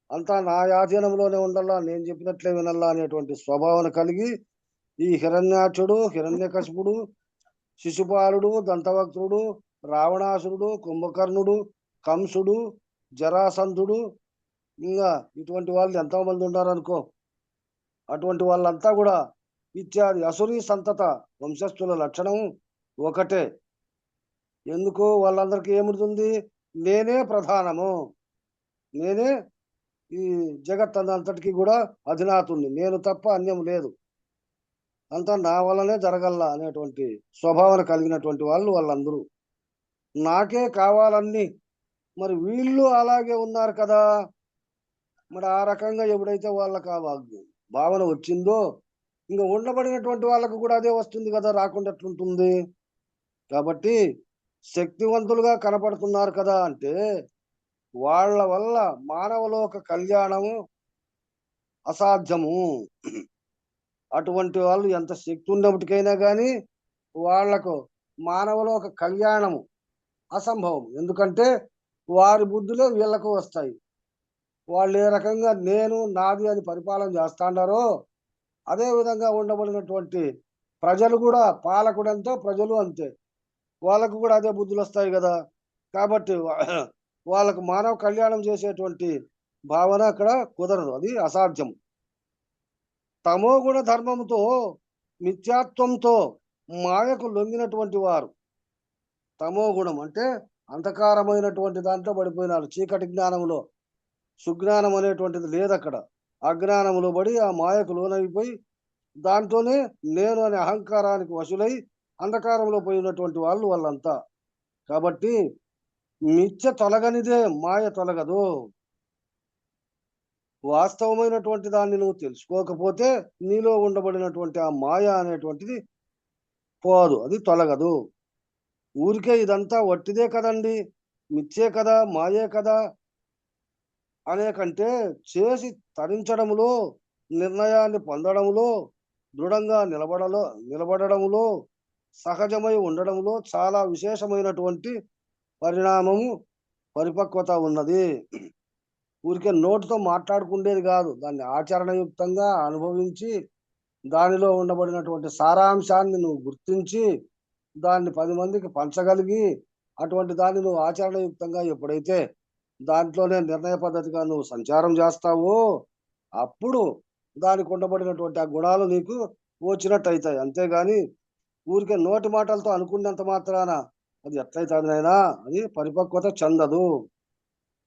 అంతా నా ఆధీనంలోనే ఉండల్లా, నేను చెప్పినట్లే వినల్లా అనేటువంటి స్వభావన కలిగి ఈ హిరణ్యాక్షుడు, హిరణ్యకశిపుడు, శిశుపాలుడు, దంతవక్తుడు, రావణాసురుడు, కుంభకర్ణుడు, కంసుడు, జరాసంధుడు, ఇంకా ఇటువంటి వాళ్ళు ఎంతో మంది ఉన్నారనుకో. అటువంటి వాళ్ళంతా కూడా ఇత్యాది అసురీ సంతత వంశస్థుల లక్షణం ఒకటే. ఎందుకు వాళ్ళందరికీ ఏముంటుంది? నేనే ప్రధానము, నేనే ఈ జగత్ అంతటికి కూడా అధినాథుణ్ణి, నేను తప్ప అన్యం లేదు, అంతా నా వల్లనే జరగల్లా అనేటువంటి స్వభావన కలిగినటువంటి వాళ్ళందరూ నాకే కావాలన్నీ. మరి వీళ్ళు అలాగే ఉన్నారు కదా. మరి ఆ రకంగా ఎప్పుడైతే వాళ్ళకి ఆ భావన వచ్చిందో ఇంకా ఉండబడినటువంటి వాళ్ళకు కూడా అదే వస్తుంది కదా, రాకుండా ఎట్లుంటుంది? కాబట్టి శక్తివంతులుగా కనపడుతున్నారు కదా అంటే వాళ్ళ వల్ల మానవలోక కళ్యాణము అసాధ్యము. అటువంటి వాళ్ళు ఎంత శక్తి ఉన్నప్పటికైనా కానీ వాళ్లకు మానవలోక కళ్యాణము అసంభవం. ఎందుకంటే వారి బుద్ధులే వీళ్ళకు వస్తాయి. వాళ్ళు ఏ రకంగా నేను నాది అని పరిపాలన చేస్తాండారో అదే విధంగా ఉండబడినటువంటి ప్రజలు కూడా, పాలకుడు అంతే ప్రజలు అంతే, వాళ్ళకు కూడా అదే బుద్ధులు వస్తాయి కదా. కాబట్టి వాళ్ళకు మానవ కళ్యాణం చేసేటువంటి భావన అక్కడ కుదరదు, అది అసాధ్యం. తమోగుణ ధర్మంతో, మిథ్యాత్వంతో మాయకు లొంగినటువంటి వారు, తమోగుణం అంటే అంధకారమైనటువంటి దాంట్లో పడిపోయినారు. చీకటి జ్ఞానంలో సుజ్ఞానం అనేటువంటిది లేదు అక్కడ. అజ్ఞానములో పడి ఆ మాయకు లోనైపోయి దాంతోనే నేను అనే అహంకారానికి వశులై అంధకారంలో పోయినటువంటి వాళ్ళంతా. కాబట్టి మిథ్య తొలగనిదే మాయ తొలగదు. వాస్తవమైనటువంటి దాన్ని నువ్వు తెలుసుకోకపోతే నీలో ఉండబడినటువంటి ఆ మాయ అనేటువంటిది పోదు, అది తొలగదు. ఊరికే ఇదంతా వట్టిదే కదండి, మిథ్యే కదా, మాయే కదా అనే కంటే చేసి తరించడములో, నిర్ణయాన్ని పొందడములో, దృఢంగా నిలబడడంలో, సహజమై ఉండడంలో చాలా విశేషమైనటువంటి పరిణామము, పరిపక్వత ఉన్నది. ఊరికే నోటితో మాట్లాడుకుండేది కాదు, దాన్ని ఆచరణయుక్తంగా అనుభవించి దానిలో ఉండబడినటువంటి సారాంశాన్ని నువ్వు గుర్తించి దాన్ని 10 మందికి పంచగలిగి అటువంటి దాన్ని నువ్వు ఆచరణయుక్తంగా ఎప్పుడైతే దాంట్లోనే నిర్ణయ పద్ధతిగా నువ్వు సంచారం చేస్తావో అప్పుడు దానికి ఉండబడినటువంటి ఆ గుణాలు నీకు వచ్చినట్టు అవుతాయి. అంతేగాని ఊరికే నోటి మాటలతో అనుకున్నంత మాత్రాన అది ఎట్లయితుంది నాయనా, అది పరిపక్వత చెందదు.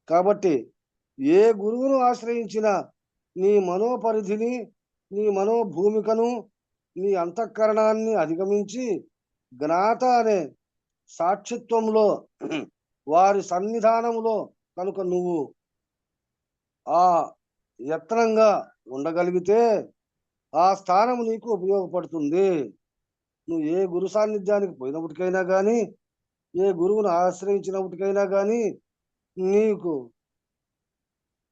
కాబట్టి ఏ గురువును ఆశ్రయించినా నీ మనోపరిధిని, నీ మనోభూమికను, నీ అంతఃకరణాన్ని అధిగమించి జ్ఞాత అనే సాక్షిత్వంలో వారి సన్నిధానంలో కనుక నువ్వు ఆ యత్నంగా ఉండగలిగితే ఆ స్థానం నీకు ఉపయోగపడుతుంది. నువ్వు ఏ గురు సాన్నిధ్యానికి పోయినప్పటికైనా కానీ, ఏ గురువును ఆశ్రయించినప్పటికైనా కానీ నీకు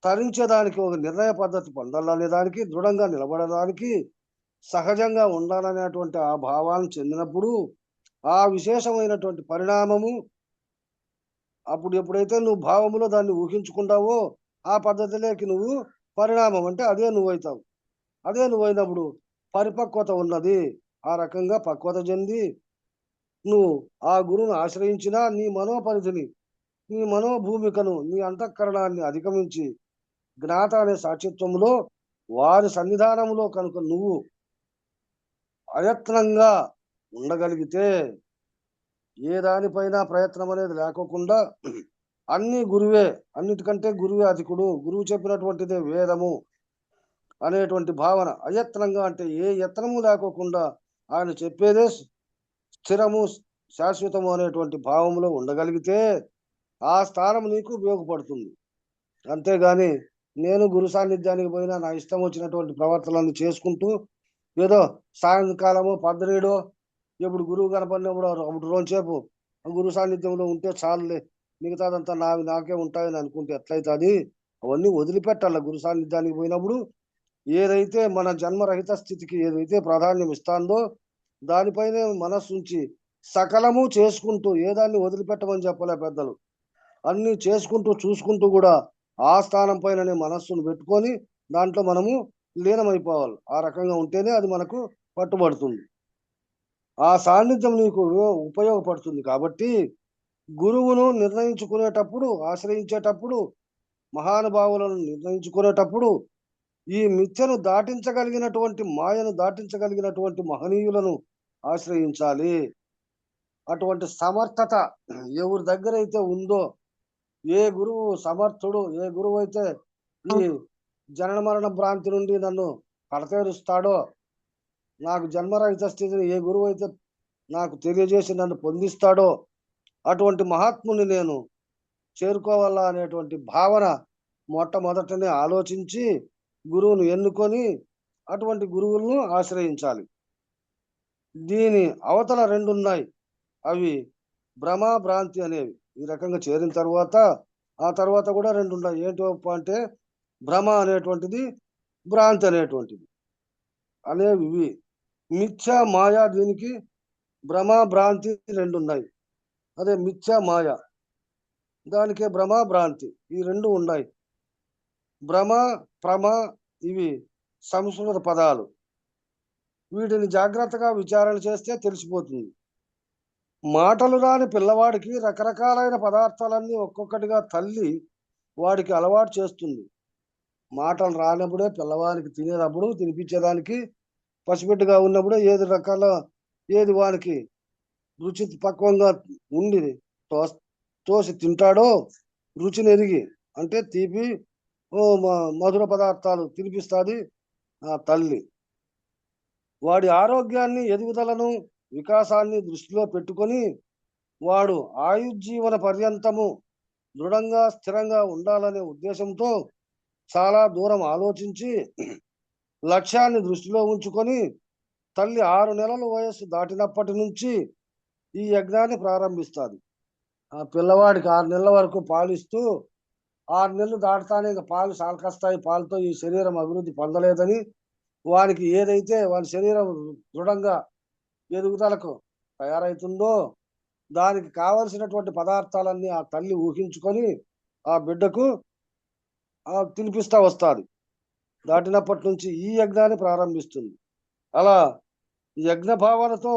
తరించేదానికి ఒక నిర్ణయ పద్ధతి పొందాలనే దానికి, దృఢంగా నిలబడడానికి, సహజంగా ఉండాలనేటువంటి ఆ భావాన్ని చెందినప్పుడు ఆ విశేషమైనటువంటి పరిణామము అప్పుడు ఎప్పుడైతే నువ్వు భావములో దాన్ని ఊహించుకుంటావో ఆ పద్ధతిలోకి నువ్వు పరిణామం అంటే అదే నువ్వైతావు. అదే నువ్వైనప్పుడు పరిపక్వత ఉన్నది. ఆ రకంగా పక్వత చెంది నువ్వు ఆ గురువును ఆశ్రయించినా నీ మనోపరిధిని, నీ మనోభూమికను, నీ అంతఃకరణాన్ని అధిగమించి జ్ఞాత అనే సాక్షిత్వంలో వారి సన్నిధానంలో కనుక నువ్వు అయత్నంగా ఉండగలిగితే, ఏ దానిపైన ప్రయత్నం అనేది లేకోకుండా అన్ని గురువే, అన్నిటికంటే గురువే అధికుడు, గురువు చెప్పినటువంటిదే వేదము అనేటువంటి భావన, అయత్నంగా అంటే ఏ యత్నము లేకోకుండా ఆయన చెప్పేదే స్థిరము శాశ్వతము అనేటువంటి భావంలో ఉండగలిగితే ఆ స్థానం నీకు ఉపయోగపడుతుంది. అంతేగాని నేను గురు సాన్నిధ్యానికి పోయినా నా ఇష్టం వచ్చినటువంటి ప్రవర్తనలు చేసుకుంటూ ఏదో సాయంకాలము పద్దరీడో ఎప్పుడు గురువు కనపడినప్పుడు అప్పుడు రోజుసేపు గురు సాన్నిధ్యంలో ఉంటే చాలులే, మిగతాదంతా నాకే ఉంటాయని అనుకుంటే ఎట్లయితుంది? అవన్నీ వదిలిపెట్టాల. గురు సాన్నిధ్యానికి పోయినప్పుడు ఏదైతే మన జన్మరహిత స్థితికి ఏదైతే ప్రాధాన్యం ఇస్తాందో దానిపైనే మనస్సు ఉంచి సకలము చేసుకుంటూ, ఏదాన్ని వదిలిపెట్టమని చెప్పలే పెద్దలు, అన్ని చేసుకుంటూ చూసుకుంటూ కూడా ఆ స్థానం పైననే మనస్సును పెట్టుకొని దాంట్లో మనము లీనమైపోవాలి. ఆ రకంగా ఉంటేనే అది మనకు పట్టుబడుతుంది. ఆ సాన్నిధ్యం నీకు ఉపయోగపడుతుంది. కాబట్టి గురువును నిర్ణయించుకునేటప్పుడు, ఆశ్రయించేటప్పుడు, మహానుభావులను నిర్ణయించుకునేటప్పుడు ఈ మిథ్యను దాటించగలిగినటువంటి, మాయను దాటించగలిగినటువంటి మహనీయులను ఆశ్రయించాలి. అటువంటి సమర్థత ఎవరి దగ్గర అయితే ఉందో, ఏ గురువు సమర్థుడు, ఏ గురువు అయితే ఈ జనన మరణ భ్రాంతి నుండి నన్ను కడతేరుస్తాడో, నాకు జన్మరహిత స్థితిని ఏ గురువు అయితే నాకు తెలియజేసి నన్ను పొందిస్తాడో అటువంటి మహాత్ముని నేను చేరుకోవాలా అనేటువంటి భావన మొట్టమొదటనే ఆలోచించి గురువును ఎన్నుకొని అటువంటి గురువులను ఆశ్రయించాలి. దీని అవతల రెండు ఉన్నాయి, అవి భ్రమ భ్రాంతి అనేవి. ఈ రకంగా చేరిన తర్వాత ఆ తర్వాత కూడా రెండు ఉన్నాయి. ఏంటి అంటే భ్రమ అనేటువంటిది, భ్రాంతి అనేటువంటిది అనేవి ఇవి. మిథ్య మాయ, దీనికి భ్రమ భ్రాంతి రెండు ఉన్నాయి. అదే మిథ్య మాయ, దానికే భ్రమ భ్రాంతి, ఈ రెండు ఉన్నాయి. భ్రమ ప్రమ ఇవి సంస్కృత పదాలు. వీటిని జాగ్రత్తగా విచారణ చేస్తే తెలిసిపోతుంది. మాటలు రాని పిల్లవాడికి రకరకాలైన పదార్థాలన్నీ ఒక్కొక్కటిగా తల్లి వాడికి అలవాటు చేస్తుంది. మాటలు రానప్పుడే పిల్లవానికి తినేటప్పుడు, తినిపించేదానికి పసిబిడ్డగా ఉన్నప్పుడే ఏది వానికి రుచి పక్వంగా ఉండి తోసి తింటాడో, రుచిని ఎరిగి, అంటే తీపి మధుర పదార్థాలు తినిపిస్తుంది ఆ తల్లి. వాడి ఆరోగ్యాన్ని, ఎదుగుదలను, వికాసాన్ని దృష్టిలో పెట్టుకొని వాడు ఆయుర్జీవన పర్యంతము దృఢంగా స్థిరంగా ఉండాలనే ఉద్దేశంతో చాలా దూరం ఆలోచించి లక్ష్యాన్ని దృష్టిలో ఉంచుకొని తల్లి 6 నెలల వయస్సు దాటినప్పటి నుంచి ఈ యజ్ఞాన్ని ప్రారంభిస్తుంది. ఆ పిల్లవాడికి 6 నెలల వరకు పాలిస్తూ 6 నెలలు దాటుతానే ఇంకా పాలు సాలకస్తాయి, పాలతో ఈ శరీరం అభివృద్ధి పొందలేదని, వానికి ఏదైతే వాని శరీరం దృఢంగా ఎదుగుదలకు తయారవుతుందో దానికి కావలసినటువంటి పదార్థాలన్నీ ఆ తల్లి ఊహించుకొని ఆ బిడ్డకు తినిపిస్తా వస్తుంది. దాటినప్పటి నుంచి ఈ యజ్ఞాన్ని ప్రారంభిస్తుంది. అలా యజ్ఞ భావనతో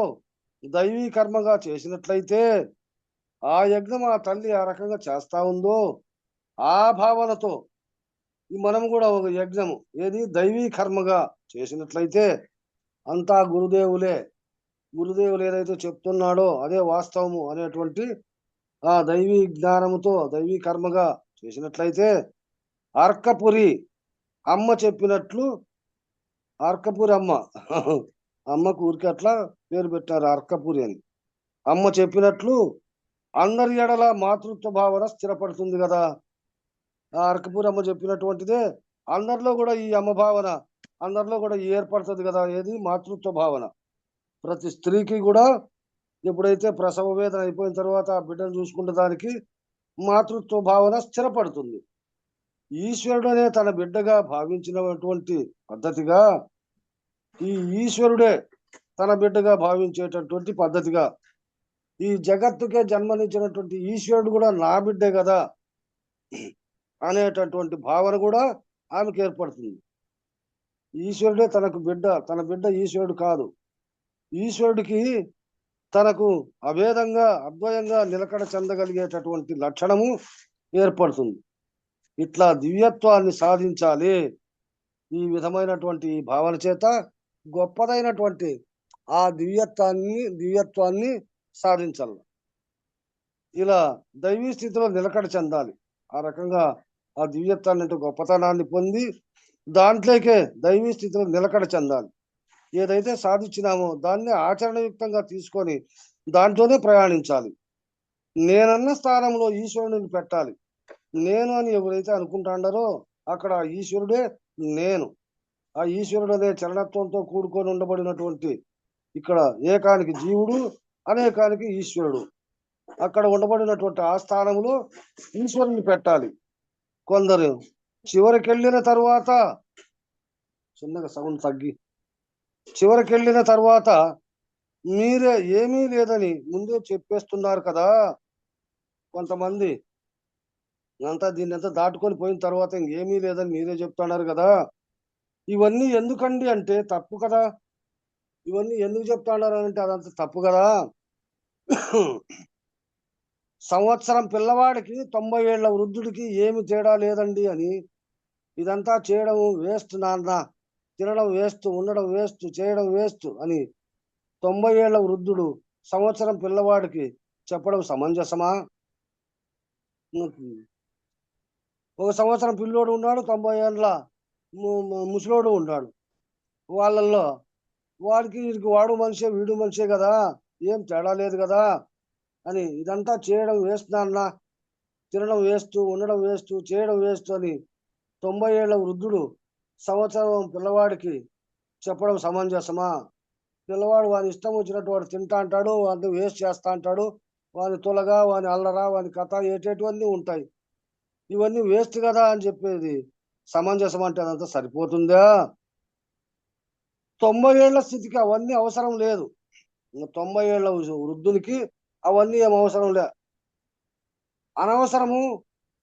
దైవీ కర్మగా చేసినట్లయితే ఆ యజ్ఞం ఆ తల్లి ఆ రకంగా చేస్తా ఉందో ఆ భావనతో మనం కూడా ఒక యజ్ఞము ఏది దైవీ కర్మగా చేసినట్లయితే అంతా గురుదేవులే, గురుదేవులు ఏదైతే చెప్తున్నాడో అదే వాస్తవము అనేటువంటి ఆ దైవీ జ్ఞానముతో దైవీ కర్మగా చేసినట్లయితే అర్కపురి అమ్మ చెప్పినట్లు, అర్కపురి అమ్మ అమ్మకు ఊరికి అట్లా పేరు పెట్టారు అర్కపురి అని. అమ్మ చెప్పినట్లు అందరి ఎడల మాతృత్వ భావన స్థిరపడుతుంది కదా. ఆ అర్కపురి అమ్మ చెప్పినటువంటిదే అందరిలో కూడా ఈ అమ్మ భావన అందరిలో కూడా ఏర్పడుతుంది కదా. ఏది మాతృత్వ భావన. ప్రతి స్త్రీకి కూడా ఎప్పుడైతే ప్రసవ వేదన అయిపోయిన తర్వాత ఆ బిడ్డను చూసుకునే దానికి మాతృత్వ భావన స్థిరపడుతుంది. ఈశ్వరుడనే తన బిడ్డగా భావించినటువంటి పద్ధతిగా ఈ ఈశ్వరుడే తన బిడ్డగా భావించేటటువంటి పద్ధతిగా ఈ జగత్తుకే జన్మనిచ్చినటువంటి ఈశ్వరుడు కూడా నా బిడ్డే కదా అనేటటువంటి భావన కూడా ఆమెకు ఏర్పడుతుంది. ఈశ్వరుడే తనకు బిడ్డ, తన బిడ్డ ఈశ్వరుడు కాదు. ఈశ్వరుడికి తనకు అభేదంగా అద్వయంగా నిలకడ చెందగలిగేటటువంటి లక్షణము ఏర్పడుతుంది. ఇట్లా దివ్యత్వాన్ని సాధించాలి. ఈ విధమైనటువంటి భావన చేత గొప్పదైనటువంటి ఆ దివ్యత్వాన్ని సాధించాలి. ఇలా దైవీ స్థితిలో నిలకడ చెందాలి. ఆ రకంగా ఆ దివ్యత్వాన్ని అంటే గొప్పతనాన్ని పొంది దాంట్లోకే దైవీ స్థితిలో నిలకడ చెందాలి. ఏదైతే సాధించినామో దాన్ని ఆచరణయుక్తంగా తీసుకొని దాంట్లోనే ప్రయాణించాలి. నేనన్న స్థానంలో ఈశ్వరుని పెట్టాలి. నేను అని ఎవరైతే అనుకుంటాడారో అక్కడ ఈశ్వరుడే నేను. ఆ ఈశ్వరుడు అనే చలనత్వంతో కూడుకొని ఉండబడినటువంటి ఇక్కడ ఏకానికి జీవుడు, అనేకానికి ఈశ్వరుడు. అక్కడ ఉండబడినటువంటి ఆ స్థానంలో ఈశ్వరుని పెట్టాలి. కొందరు చివరికెళ్ళిన తరువాత చిన్నగా సౌండ్ తగ్గి చివరికెళ్ళిన తర్వాత మీరే ఏమీ లేదని ముందే చెప్పేస్తున్నారు కదా. కొంతమంది అంతా దీన్ని అంతా దాటుకొని పోయిన తర్వాత ఇంకేమీ లేదని మీరే చెప్తున్నారు కదా. ఇవన్నీ ఎందుకండి అంటే తప్పు కదా. ఇవన్నీ ఎందుకు చెప్తున్నారు అంటే అదంతా తప్పు కదా. సంవత్సరం పిల్లవాడికి 90 ఏళ్ల వృద్ధుడికి ఏమి తేడా లేదండి అని, ఇదంతా చేయడం వేస్ట్ నాన్న, తినడం వేస్ట్, ఉండడం వేస్ట్, చేయడం వేస్ట్ అని 90 ఏళ్ల వృద్ధుడు సంవత్సరం పిల్లవాడికి చెప్పడం సమంజసమా? ఒక సంవత్సరం పిల్లోడు ఉన్నాడు, 90 ఏళ్ళ ముసలోడు ఉన్నాడు. వాళ్ళల్లో వాడికి వీడికి వాడు మనిషే వీడు మనిషే కదా, ఏం తేడా లేదు కదా అని ఇదంతా చేయడం వేస్ట్ నాన్న, తినడం వేస్ట్, ఉండడం వేస్ట్, చేయడం వేస్ట్ అని 90 ఏళ్ల వృద్ధుడు సంవత్సరం పిల్లవాడికి చెప్పడం సమంజసమా? పిల్లవాడు వాని ఇష్టం వచ్చినట్టు వాడు తింటా అంటాడు, వాడిని వేస్ట్ చేస్తా అంటాడు, వాని తొలగా, వాని అల్లరా, వాని కథ ఏటేటివన్నీ ఉంటాయి. ఇవన్నీ వేస్ట్ కదా అని చెప్పేది సమంజసం అంటే అదంతా సరిపోతుందా? 90 ఏళ్ల స్థితికి అవన్నీ అవసరం లేదు. 90 ఏళ్ల వృద్ధునికి అవన్నీ ఏం అవసరం లే. అనవసరము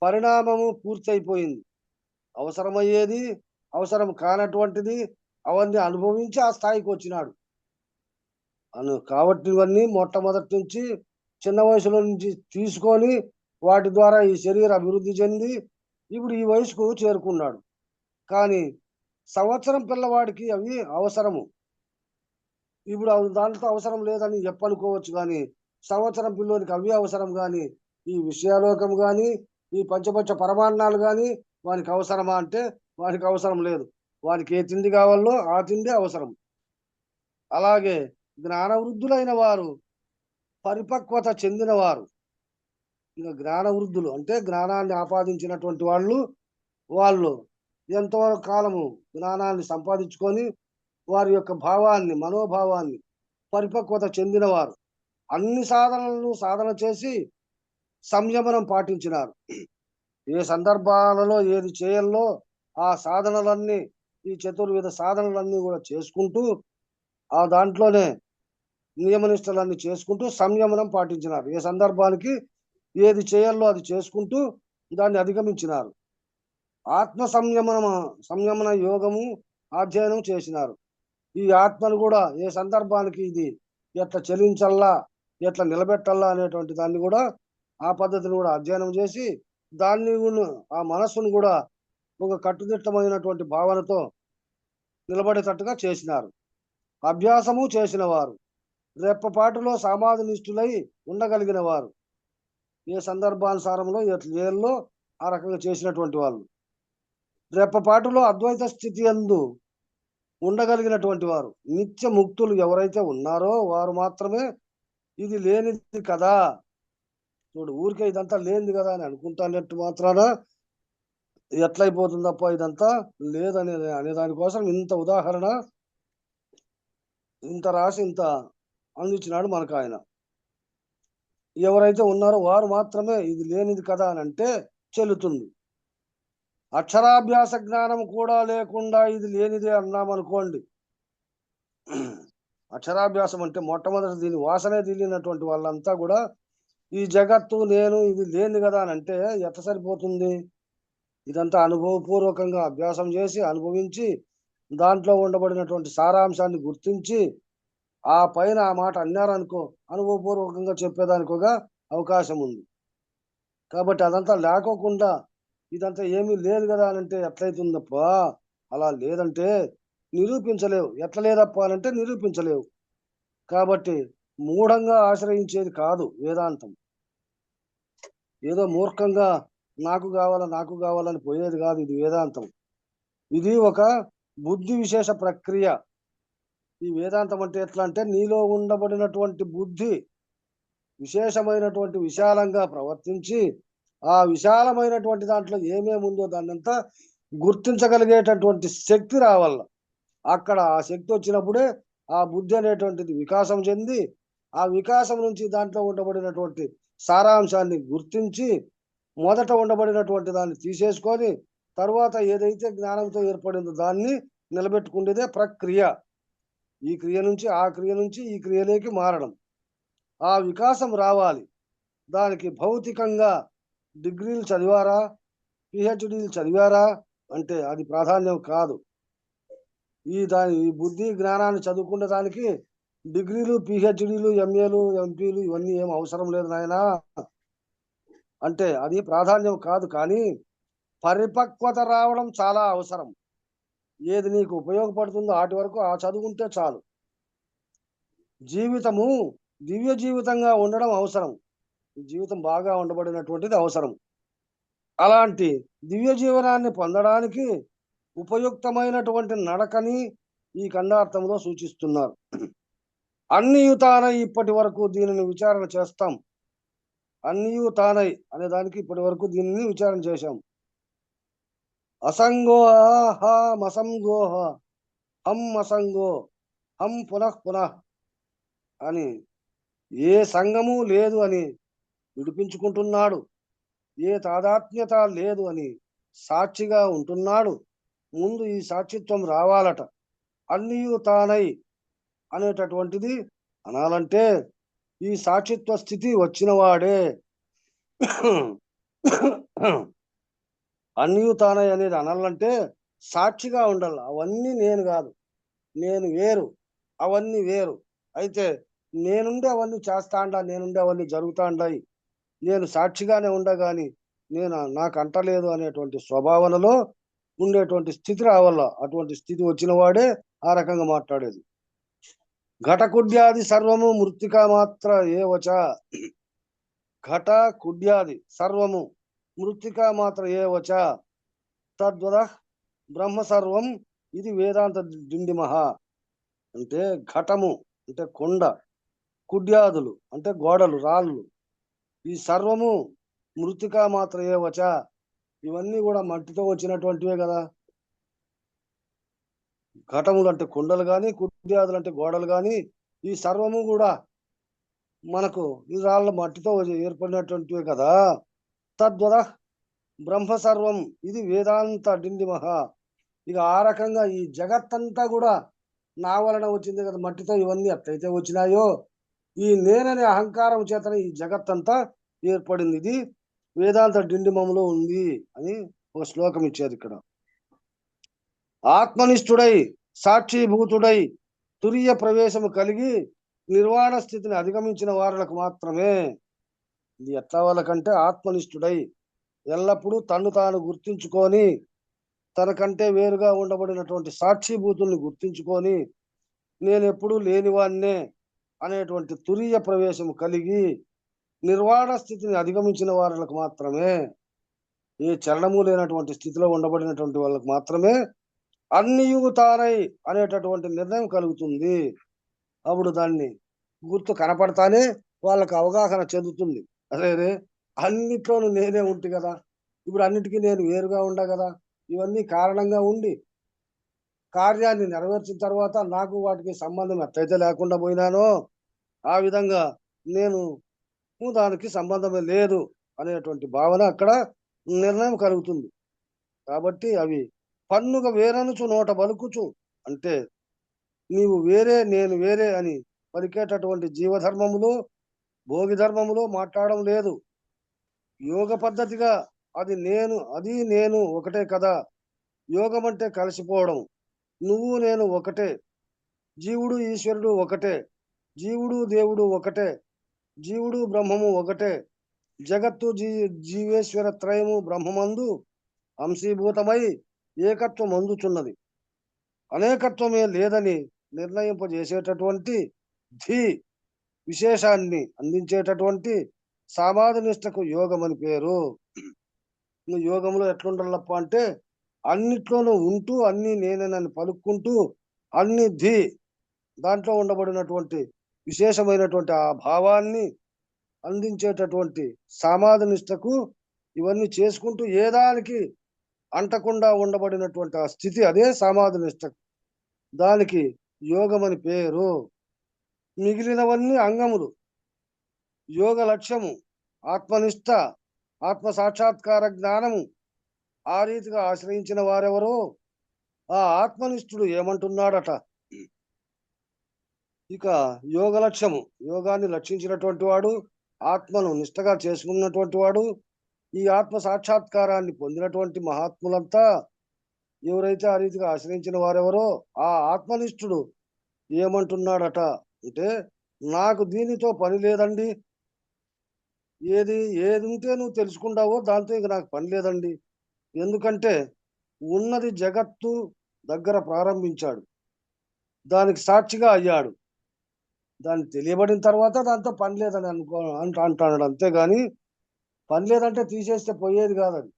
పరిణామము పూర్తయిపోయింది. అవసరమయ్యేది, అవసరం కానటువంటిది అవన్నీ అనుభవించి ఆ స్థాయికి వచ్చినాడు కాబట్టి ఇవన్నీ మొట్టమొదటి నుంచి చిన్న వయసులో నుంచి తీసుకొని వాటి ద్వారా ఈ శరీర అభివృద్ధి చెంది ఇప్పుడు ఈ వయసుకు చేరుకున్నాడు. కానీ సంవత్సరం పిల్లవాడికి అవి అవసరము. ఇప్పుడు దాంట్లో అవసరం లేదని చెప్పనుకోవచ్చు, కానీ సంవత్సరం పిల్లోనికి అవి అవసరం. కానీ ఈ విషయాలోకం కానీ ఈ పంచపంచ పరమాన్నాలు కానీ వానికి అవసరమా అంటే వానికి అవసరం లేదు. వానికి ఏ తిండి కావాలో ఆ తిండి అవసరం. అలాగే జ్ఞానవృద్ధులైన వారు, పరిపక్వత చెందిన వారు, ఇంకా జ్ఞానవృద్ధులు అంటే జ్ఞానాన్ని ఆపాదించినటువంటి వాళ్ళు ఎంతో కాలము జ్ఞానాన్ని సంపాదించుకొని వారి యొక్క భావాన్ని, మనోభావాన్ని పరిపక్వత చెందినవారు అన్ని సాధనలను సాధన చేసి సంయమనం పాటించినారు. ఏ సందర్భాలలో ఏది చేయాలో ఆ సాధనలన్నీ, ఈ చతుర్విధ సాధనలన్నీ కూడా చేసుకుంటూ ఆ దాంట్లోనే నియమనిష్టలన్నీ చేసుకుంటూ సంయమనం పాటించినారు. ఏ సందర్భానికి ఏది చేయాలో అది చేసుకుంటూ దాన్ని అధిగమించినారు. ఆత్మ సంయమన యోగము అధ్యయనం చేసినారు. ఈ ఆత్మను కూడా ఏ సందర్భానికి ఇది ఎట్లా చెలించల్లా, ఎట్లా నిలబెట్టల్లా అనేటువంటి దాన్ని కూడా ఆ పద్ధతిని కూడా అధ్యయనం చేసి దాన్ని ఆ మనస్సును కూడా ఒక కట్టుదిట్టమైనటువంటి భావనతో నిలబడేటట్టుగా చేసినారు. అభ్యాసము చేసిన వారు, రెప్పపాటులో సమాధినిష్ఠులై ఉండగలిగిన వారు, ఏ సందర్భానుసారంలో ఏళ్ళలో ఆ రకంగా చేసినటువంటి వాళ్ళు, రెప్పపాటులో అద్వైత స్థితి యందు ఉండగలిగినటువంటి వారు, నిత్య ముక్తులు ఎవరైతే ఉన్నారో వారు మాత్రమే ఇది లేనిది కదా, చూడు ఊరికే ఇదంతా లేనిది కదా అని అనుకుంటానట్టు మాత్రాన ఎట్లయిపోతుందప్ప ఇదంతా లేదనే అనే దానికోసం ఇంత ఉదాహరణ ఇంత రాసి ఇంత అందించినాడు మనకు ఆయన. ఎవరైతే ఉన్నారో వారు మాత్రమే ఇది లేనిది కదా అని అంటే చెల్లుతుంది. అక్షరాభ్యాస జ్ఞానం కూడా లేకుండా ఇది లేనిదే అన్నామనుకోండి, అక్షరాభ్యాసం అంటే మొట్టమొదటి దీని వాసనే తెలియనటువంటి వాళ్ళంతా కూడా ఈ జగత్తు నేను ఇది లేనిది కదా అని అంటే ఎట్లా సరిపోతుంది? ఇదంతా అనుభవపూర్వకంగా అభ్యాసం చేసి అనుభవించి దాంట్లో ఉండబడినటువంటి సారాంశాన్ని గుర్తించి ఆ పైన ఆ మాట అన్నారనుకో అనుభవపూర్వకంగా చెప్పేదానికోగా అవకాశం ఉంది. కాబట్టి అదంతా లేకోకుండా ఇదంతా ఏమీ లేదు కదా అని అంటే ఎట్లయితుందప్ప? అలా లేదంటే నిరూపించలేవు. ఎట్లా లేదప్ప అని అంటే నిరూపించలేవు. కాబట్టి మూఢంగా ఆశ్రయించేది కాదు వేదాంతం. ఏదో మూర్ఖంగా నాకు కావాలని పోయేది కాదు ఇది వేదాంతం. ఇది ఒక బుద్ధి విశేష ప్రక్రియ. ఈ వేదాంతం అంటే ఎట్లా అంటే నీలో ఉండబడినటువంటి బుద్ధి విశేషమైనటువంటి విశాలంగా ప్రవర్తించి ఆ విశాలమైనటువంటి దాంట్లో ఏమేమి ఉందో దాన్నంతా గుర్తించగలిగేటటువంటి శక్తి రావాల. అక్కడ ఆ శక్తి వచ్చినప్పుడే ఆ బుద్ధి అనేటువంటిది వికాసం చెంది ఆ వికాసం నుంచి దాంట్లో ఉండబడినటువంటి సారాంశాన్ని గుర్తించి మొదట ఉండబడినటువంటి దాన్ని తీసేసుకొని తర్వాత ఏదైతే జ్ఞానంతో ఏర్పడిందో దాన్ని నిలబెట్టుకునేదే ప్రక్రియ. ఈ క్రియ నుంచి ఆ క్రియ నుంచి ఈ క్రియలోకి మారడం, ఆ వికాసం రావాలి. దానికి భౌతికంగా డిగ్రీలు చదివారా, పిహెచ్డీలు చదివారా అంటే అది ప్రాధాన్యం కాదు. ఈ బుద్ధి జ్ఞానాన్ని చదువుకునే దానికి డిగ్రీలు, పిహెచ్డీలు, ఎంఏలు, ఎంపీలు ఇవన్నీ ఏం అవసరం లేదు నాయనా అంటే అది ప్రాధాన్యం కాదు. కానీ పరిపక్వత రావడం చాలా అవసరం. ఏది నీకు ఉపయోగపడుతుందో వాటి వరకు ఆ చదువుకుంటే చాలు. జీవితము దివ్య జీవితంగా ఉండడం అవసరం. జీవితం బాగా ఉండబడినటువంటిది అవసరం. అలాంటి దివ్య జీవనాన్ని పొందడానికి ఉపయుక్తమైనటువంటి నడకని ఈ ఖండార్థంలో సూచిస్తున్నారు. అన్నియు తానై ఇప్పటి వరకు దీనిని విచారణ చేస్తాం. అన్నియు తానై అనే దానికి ఇప్పటి వరకు దీనిని విచారణ చేశాం. అసంగోహ మసంగోహ హం అసంగో హం పునః పునః అని ఏ సంగము లేదు అని విడిపించుకుంటున్నాడు. ఏ తాదాత్మ్యత లేదు అని సాక్షిగా ఉంటున్నాడు. ముందు ఈ సాక్షిత్వం రావాలట. అన్నియు తానై అనేటటువంటిది అనాలంటే ఈ సాక్షిత్వ స్థితి వచ్చిన వాడే. అన్నియు తానై అనేది అనాలంటే సాక్షిగా ఉండాలి. అవన్నీ నేను కాదు, నేను వేరు, అవన్నీ వేరు. అయితే నేనుండే అవన్నీ చేస్తాండా, నేనుండే అవన్నీ జరుగుతాండాయి, నేను సాక్షిగానే ఉండగాని నాకు అంటలేదు అనేటువంటి స్వభావనలో ఉండేటువంటి స్థితి రావాల. అటువంటి స్థితి వచ్చిన వాడే ఆ రకంగా మాట్లాడేది. ఘట కుడ్యాది సర్వము మృత్తికా మాత్ర ఏవచ. ఘట కుడ్యాది సర్వము మృత్తికా మాత్ర ఏవచ తద్వద బ్రహ్మ సర్వం. ఇది వేదాంత డిండిమహ. అంటే ఘటము అంటే కొండ, కుడ్యాదులు అంటే గోడలు, రాళ్ళు, ఈ సర్వము మృత్తికా మాత్ర ఏవచ. ఇవన్నీ కూడా మట్టితో వచ్చినటువంటివే కదా. ఘటములు అంటే కొండలు కానీ, కుడ్యాదులు అంటే గోడలు కానీ, ఈ సర్వము కూడా మనకు ఈ రాళ్ళ మట్టితో ఏర్పడినటువంటివే కదా. తద్వద బ్రహ్మ సర్వం. ఇది వేదాంత డిండిమహ. ఇక ఆ రకంగా ఈ జగత్తంతా కూడా నా వలన వచ్చింది కదా, మట్టితో ఇవన్నీ ఎట్లయితే వచ్చినాయో ఈ నేననే అహంకారం చేతనే ఈ జగత్తంతా ఏర్పడింది. ఇది వేదాంత డిండిమములో ఉంది అని ఒక శ్లోకం ఇచ్చేది ఇక్కడ. ఆత్మనిష్ఠుడై సాక్షిభూతుడై తురియ ప్రవేశము కలిగి నిర్వాణ స్థితిని అధిగమించిన వారులకు మాత్రమే. ఇది ఎట్లా వాళ్ళకంటే ఆత్మనిష్ఠుడై ఎల్లప్పుడూ తన్ను తాను గుర్తించుకొని తనకంటే వేరుగా ఉండబడినటువంటి సాక్షిభూతుల్ని గుర్తించుకొని నేను ఎప్పుడూ లేనివాన్నే అనేటువంటి తురీయ ప్రవేశం కలిగి నిర్వాణ స్థితిని అధిగమించిన వారికి మాత్రమే, ఏ చలనము లేనటువంటి స్థితిలో ఉండబడినటువంటి వాళ్ళకి మాత్రమే అన్నియు తానై అనేటటువంటి నిర్ణయం కలుగుతుంది. అప్పుడు దాన్ని గుర్తు కనపడతానే వాళ్ళకి అవగాహన చెందుతుంది. అదే అన్నిట్లోనూ నేనే ఉంటి కదా, ఇప్పుడు అన్నిటికీ నేను వేరుగా ఉండా కదా, ఇవన్నీ కారణంగా ఉండి కార్యాన్ని నెరవేర్చిన తర్వాత నాకు వాటికి సంబంధం ఎట్లయితే లేకుండా పోయినానో ఆ విధంగా నేను దానికి సంబంధమే లేదు అనేటువంటి భావన అక్కడ నిర్ణయం కలుగుతుంది. కాబట్టి అవి పన్నుగ వేరనుచు నోట బలుకుచు అంటే నీవు వేరే నేను వేరే అని పలికేటటువంటి జీవధర్మములు భోగి ధర్మములు మాట్లాడడం లేదు. యోగ పద్ధతిగా అది నేను ఒకటే కదా. యోగం అంటే కలిసిపోవడం. నువ్వు నేను ఒకటే, జీవుడు ఈశ్వరుడు ఒకటే, జీవుడు దేవుడు ఒకటే, జీవుడు బ్రహ్మము ఒకటే, జగత్తు జీవేశ్వర త్రయము బ్రహ్మమందు అంశీభూతమై ఏకత్వం అందుచున్నది. అనేకత్వమే లేదని నిర్ణయింపజేసేటటువంటి ధీ విశేషాన్ని అందించేటటువంటి సమాధి నిష్టకు యోగం అని పేరు. యోగంలో ఎట్లుండాలప్ప అంటే అన్నిట్లోనూ ఉంటూ అన్ని నేనేనని పలుక్కుంటూ అన్ని దాంట్లో ఉండబడినటువంటి విశేషమైనటువంటి ఆ భావాన్ని అందించేటటువంటి సమాధి నిష్టకు ఇవన్నీ చేసుకుంటూ ఏదానికి అంటకుండా ఉండబడినటువంటి ఆ స్థితి, అదే సమాధి నిష్ట. దానికి యోగం అని పేరు. మిగిలినవన్నీ అంగములు. యోగ లక్ష్యము ఆత్మనిష్ట, ఆత్మ సాక్షాత్కార జ్ఞానము. ఆ రీతిగా ఆశ్రయించిన వారెవరో ఆ ఆత్మనిష్ఠుడు ఏమంటున్నాడట, ఇక యోగ లక్ష్యము, యోగాన్ని లక్షించినటువంటి వాడు, ఆత్మను నిష్టగా చేసుకున్నటువంటి వాడు, ఈ ఆత్మ సాక్షాత్కారాన్ని పొందినటువంటి మహాత్ములంతా ఎవరైతే ఆ రీతిగా ఆశ్రయించిన వారెవరో ఆ ఆత్మనిష్ఠుడు ఏమంటున్నాడట అంటే, నాకు దీనితో పని లేదండి, ఏది ఉంటే నువ్వు తెలుసుకుంటావో దాంతో ఇక నాకు పని లేదండి. ఎందుకంటే ఉన్నది జగత్తు దగ్గర ప్రారంభించాడు, దానికి సాక్షిగా అయ్యాడు, దాన్ని తెలియబడిన తర్వాత దాంతో పని లేదని అంటాడు. అంతేగాని పని లేదంటే తీసేస్తే పోయేది కాదని,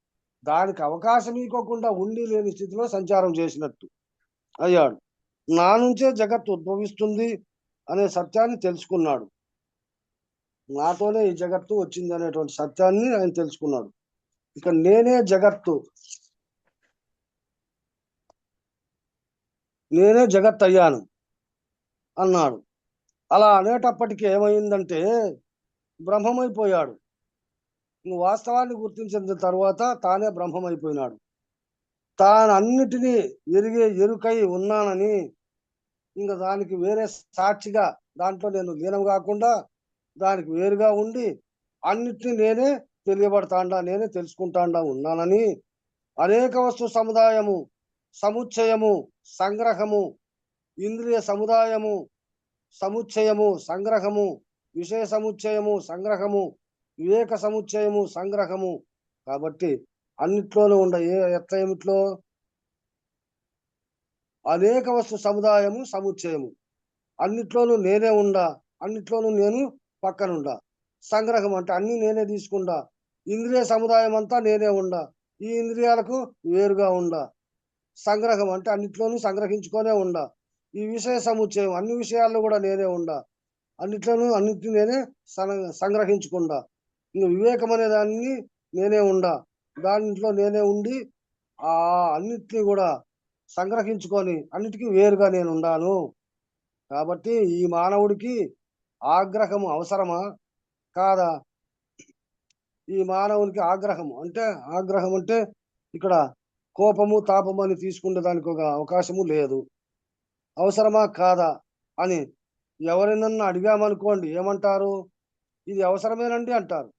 దానికి అవకాశం ఇవ్వకుండా ఉండి లేని స్థితిలో సంచారం చేసినట్టు అయ్యాడు. నా నుంచే జగత్తు ఉద్భవిస్తుంది అనే సత్యాన్ని తెలుసుకున్నాడు. నాతోనే ఈ జగత్తు వచ్చింది అనేటువంటి సత్యాన్ని ఆయన తెలుసుకున్నాడు. ఇక నేనే జగత్తు, నేనే జగత్ అయ్యాను అన్నాడు. అలా అనేటప్పటికీ ఏమైందంటే బ్రహ్మమైపోయాడు. నువ్వు వాస్తవాన్ని గుర్తించిన తర్వాత తానే బ్రహ్మమైపోయినాడు. తాను అన్నిటినీ ఎరుకై ఉన్నానని, ఇంకా దానికి వేరే సాక్షిగా దాంట్లో నేను లీనం కాకుండా దానికి వేరుగా ఉండి అన్నిటినీ నేనే తెలియబడతాండా, నేనే తెలుసుకుంటాండా ఉన్నానని అనేక వస్తు సముదాయము, సముచ్చయము, సంగ్రహము, ఇంద్రియ సముదాయము, సముచ్చయము, సంగ్రహము, విషయ సముచ్చయము, సంగ్రహము, వివేక సముచ్చయము, సంగ్రహము. కాబట్టి అన్నిట్లోనూ ఉండ ఏమిట్లో అనేక వస్తు సముదాయము, సముచ్చయము, అన్నిట్లోనూ నేనే ఉండా, అన్నిట్లోనూ నేను పక్కనుండా. సంగ్రహం అంటే అన్ని నేనే తీసుకుంటా. ఇంద్రియ సముదాయం అంతా నేనే ఉండా, ఈ ఇంద్రియాలకు వేరుగా ఉండా. సంగ్రహం అంటే అన్నిట్లోనూ సంగ్రహించుకొనే ఉండా. ఈ విషయ సముచ్చయం అన్ని విషయాల్లో కూడా నేనే ఉండా, అన్నిటిని నేనే సంగ్రహించుకుండా. ఇంక వివేకం అనే దాన్ని నేనే ఉండా, దాంట్లో నేనే ఉండి ఆ అన్నిటినీ కూడా సంగ్రహించుకొని అన్నిటికీ వేరుగా నేను ఉండాను. కాబట్టి ఈ మానవుడికి ఆగ్రహము అవసరమా కాదా? ఈ మానవునికి ఆగ్రహం అంటే ఇక్కడ కోపము తాపము అని తీసుకునే దానికి ఒక అవకాశము లేదు. అవసరమా కాదా అని ఎవరినన్నా అడిగామనుకోండి, ఏమంటారు? ఇది అవసరమేనండి అంటారు.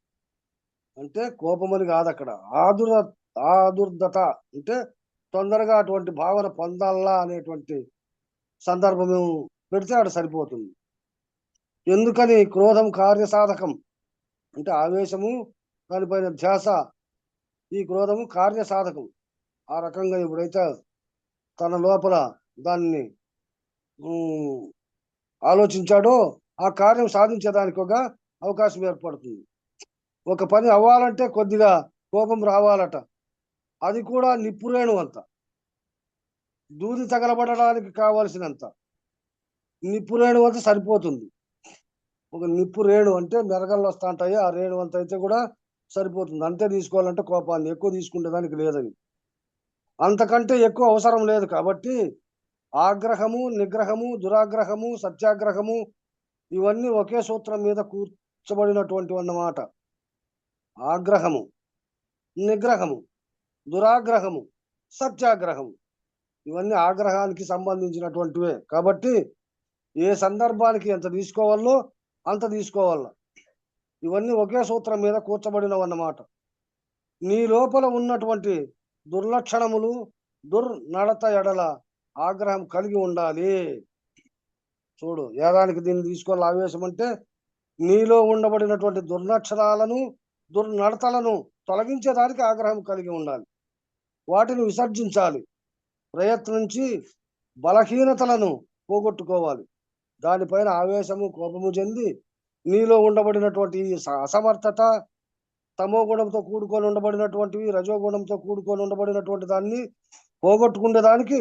అంటే కోపమని కాదు, అక్కడ ఆదుర్దత అంటే తొందరగా అటువంటి భావన పొందాలా అనేటువంటి సందర్భము పెడితే ఆడ సరిపోతుంది. ఎందుకని క్రోధం కార్యసాధకం అంటే ఆవేశము, దానిపైన ధ్యాస. ఈ క్రోధము కార్యసాధకం, ఆ రకంగా ఎప్పుడైతే తన లోపల దాన్ని ఆలోచించాడో ఆ కార్యం సాధించేదానికి ఒక అవకాశం ఏర్పడుతుంది. ఒక పని అవ్వాలంటే కొద్దిగా కోపం రావాలట, అది కూడా నిప్పురేణు అంత. దూది తగలబడడానికి కావాల్సినంత నిప్పురేణు అంత సరిపోతుంది. ఒక నిప్పు రేణు అంటే మెరగళ్ళు వస్తూ ఉంటాయి, ఆ రేణు అంత అయితే కూడా సరిపోతుంది. అంతే తీసుకోవాలంటే కోపాన్ని, ఎక్కువ తీసుకునే దానికి లేదని. అంతకంటే ఎక్కువ అవసరం లేదు. కాబట్టి ఆగ్రహము, నిగ్రహము, దురాగ్రహము, సత్యాగ్రహము ఇవన్నీ ఒకే సూత్రం మీద కూర్చబడినటువంటి అన్నమాట. ఆగ్రహము, నిగ్రహము, దురాగ్రహము, సత్యాగ్రహము ఇవన్నీ ఆగ్రహానికి సంబంధించినటువంటివే. కాబట్టి ఏ సందర్భానికి ఎంత తీసుకోవాలో అంత తీసుకోవాల. ఇవన్నీ ఒకే సూత్రం మీద కూర్చబడినవన్నమాట. నీ లోపల ఉన్నటువంటి దుర్లక్షణములు, దుర్నడత ఎడల ఆగ్రహం కలిగి ఉండాలి. చూడు, ఏదానికి దీన్ని తీసుకోవాలి ఆవేశం అంటే నీలో ఉండబడినటువంటి దుర్లక్షణాలను, దుర్నడతలను తొలగించేదానికి ఆగ్రహం కలిగి ఉండాలి. వాటిని విసర్జించాలి. ప్రయత్నించి బలహీనతలను పోగొట్టుకోవాలి. దానిపైన ఆవేశము, కోపము చెంది నీలో ఉండబడినటువంటి అసమర్థత, తమో గుణంతో కూడుకొని ఉండబడినటువంటివి, రజోగుణంతో కూడుకొని ఉండబడినటువంటి దాన్ని పోగొట్టుకునేదానికి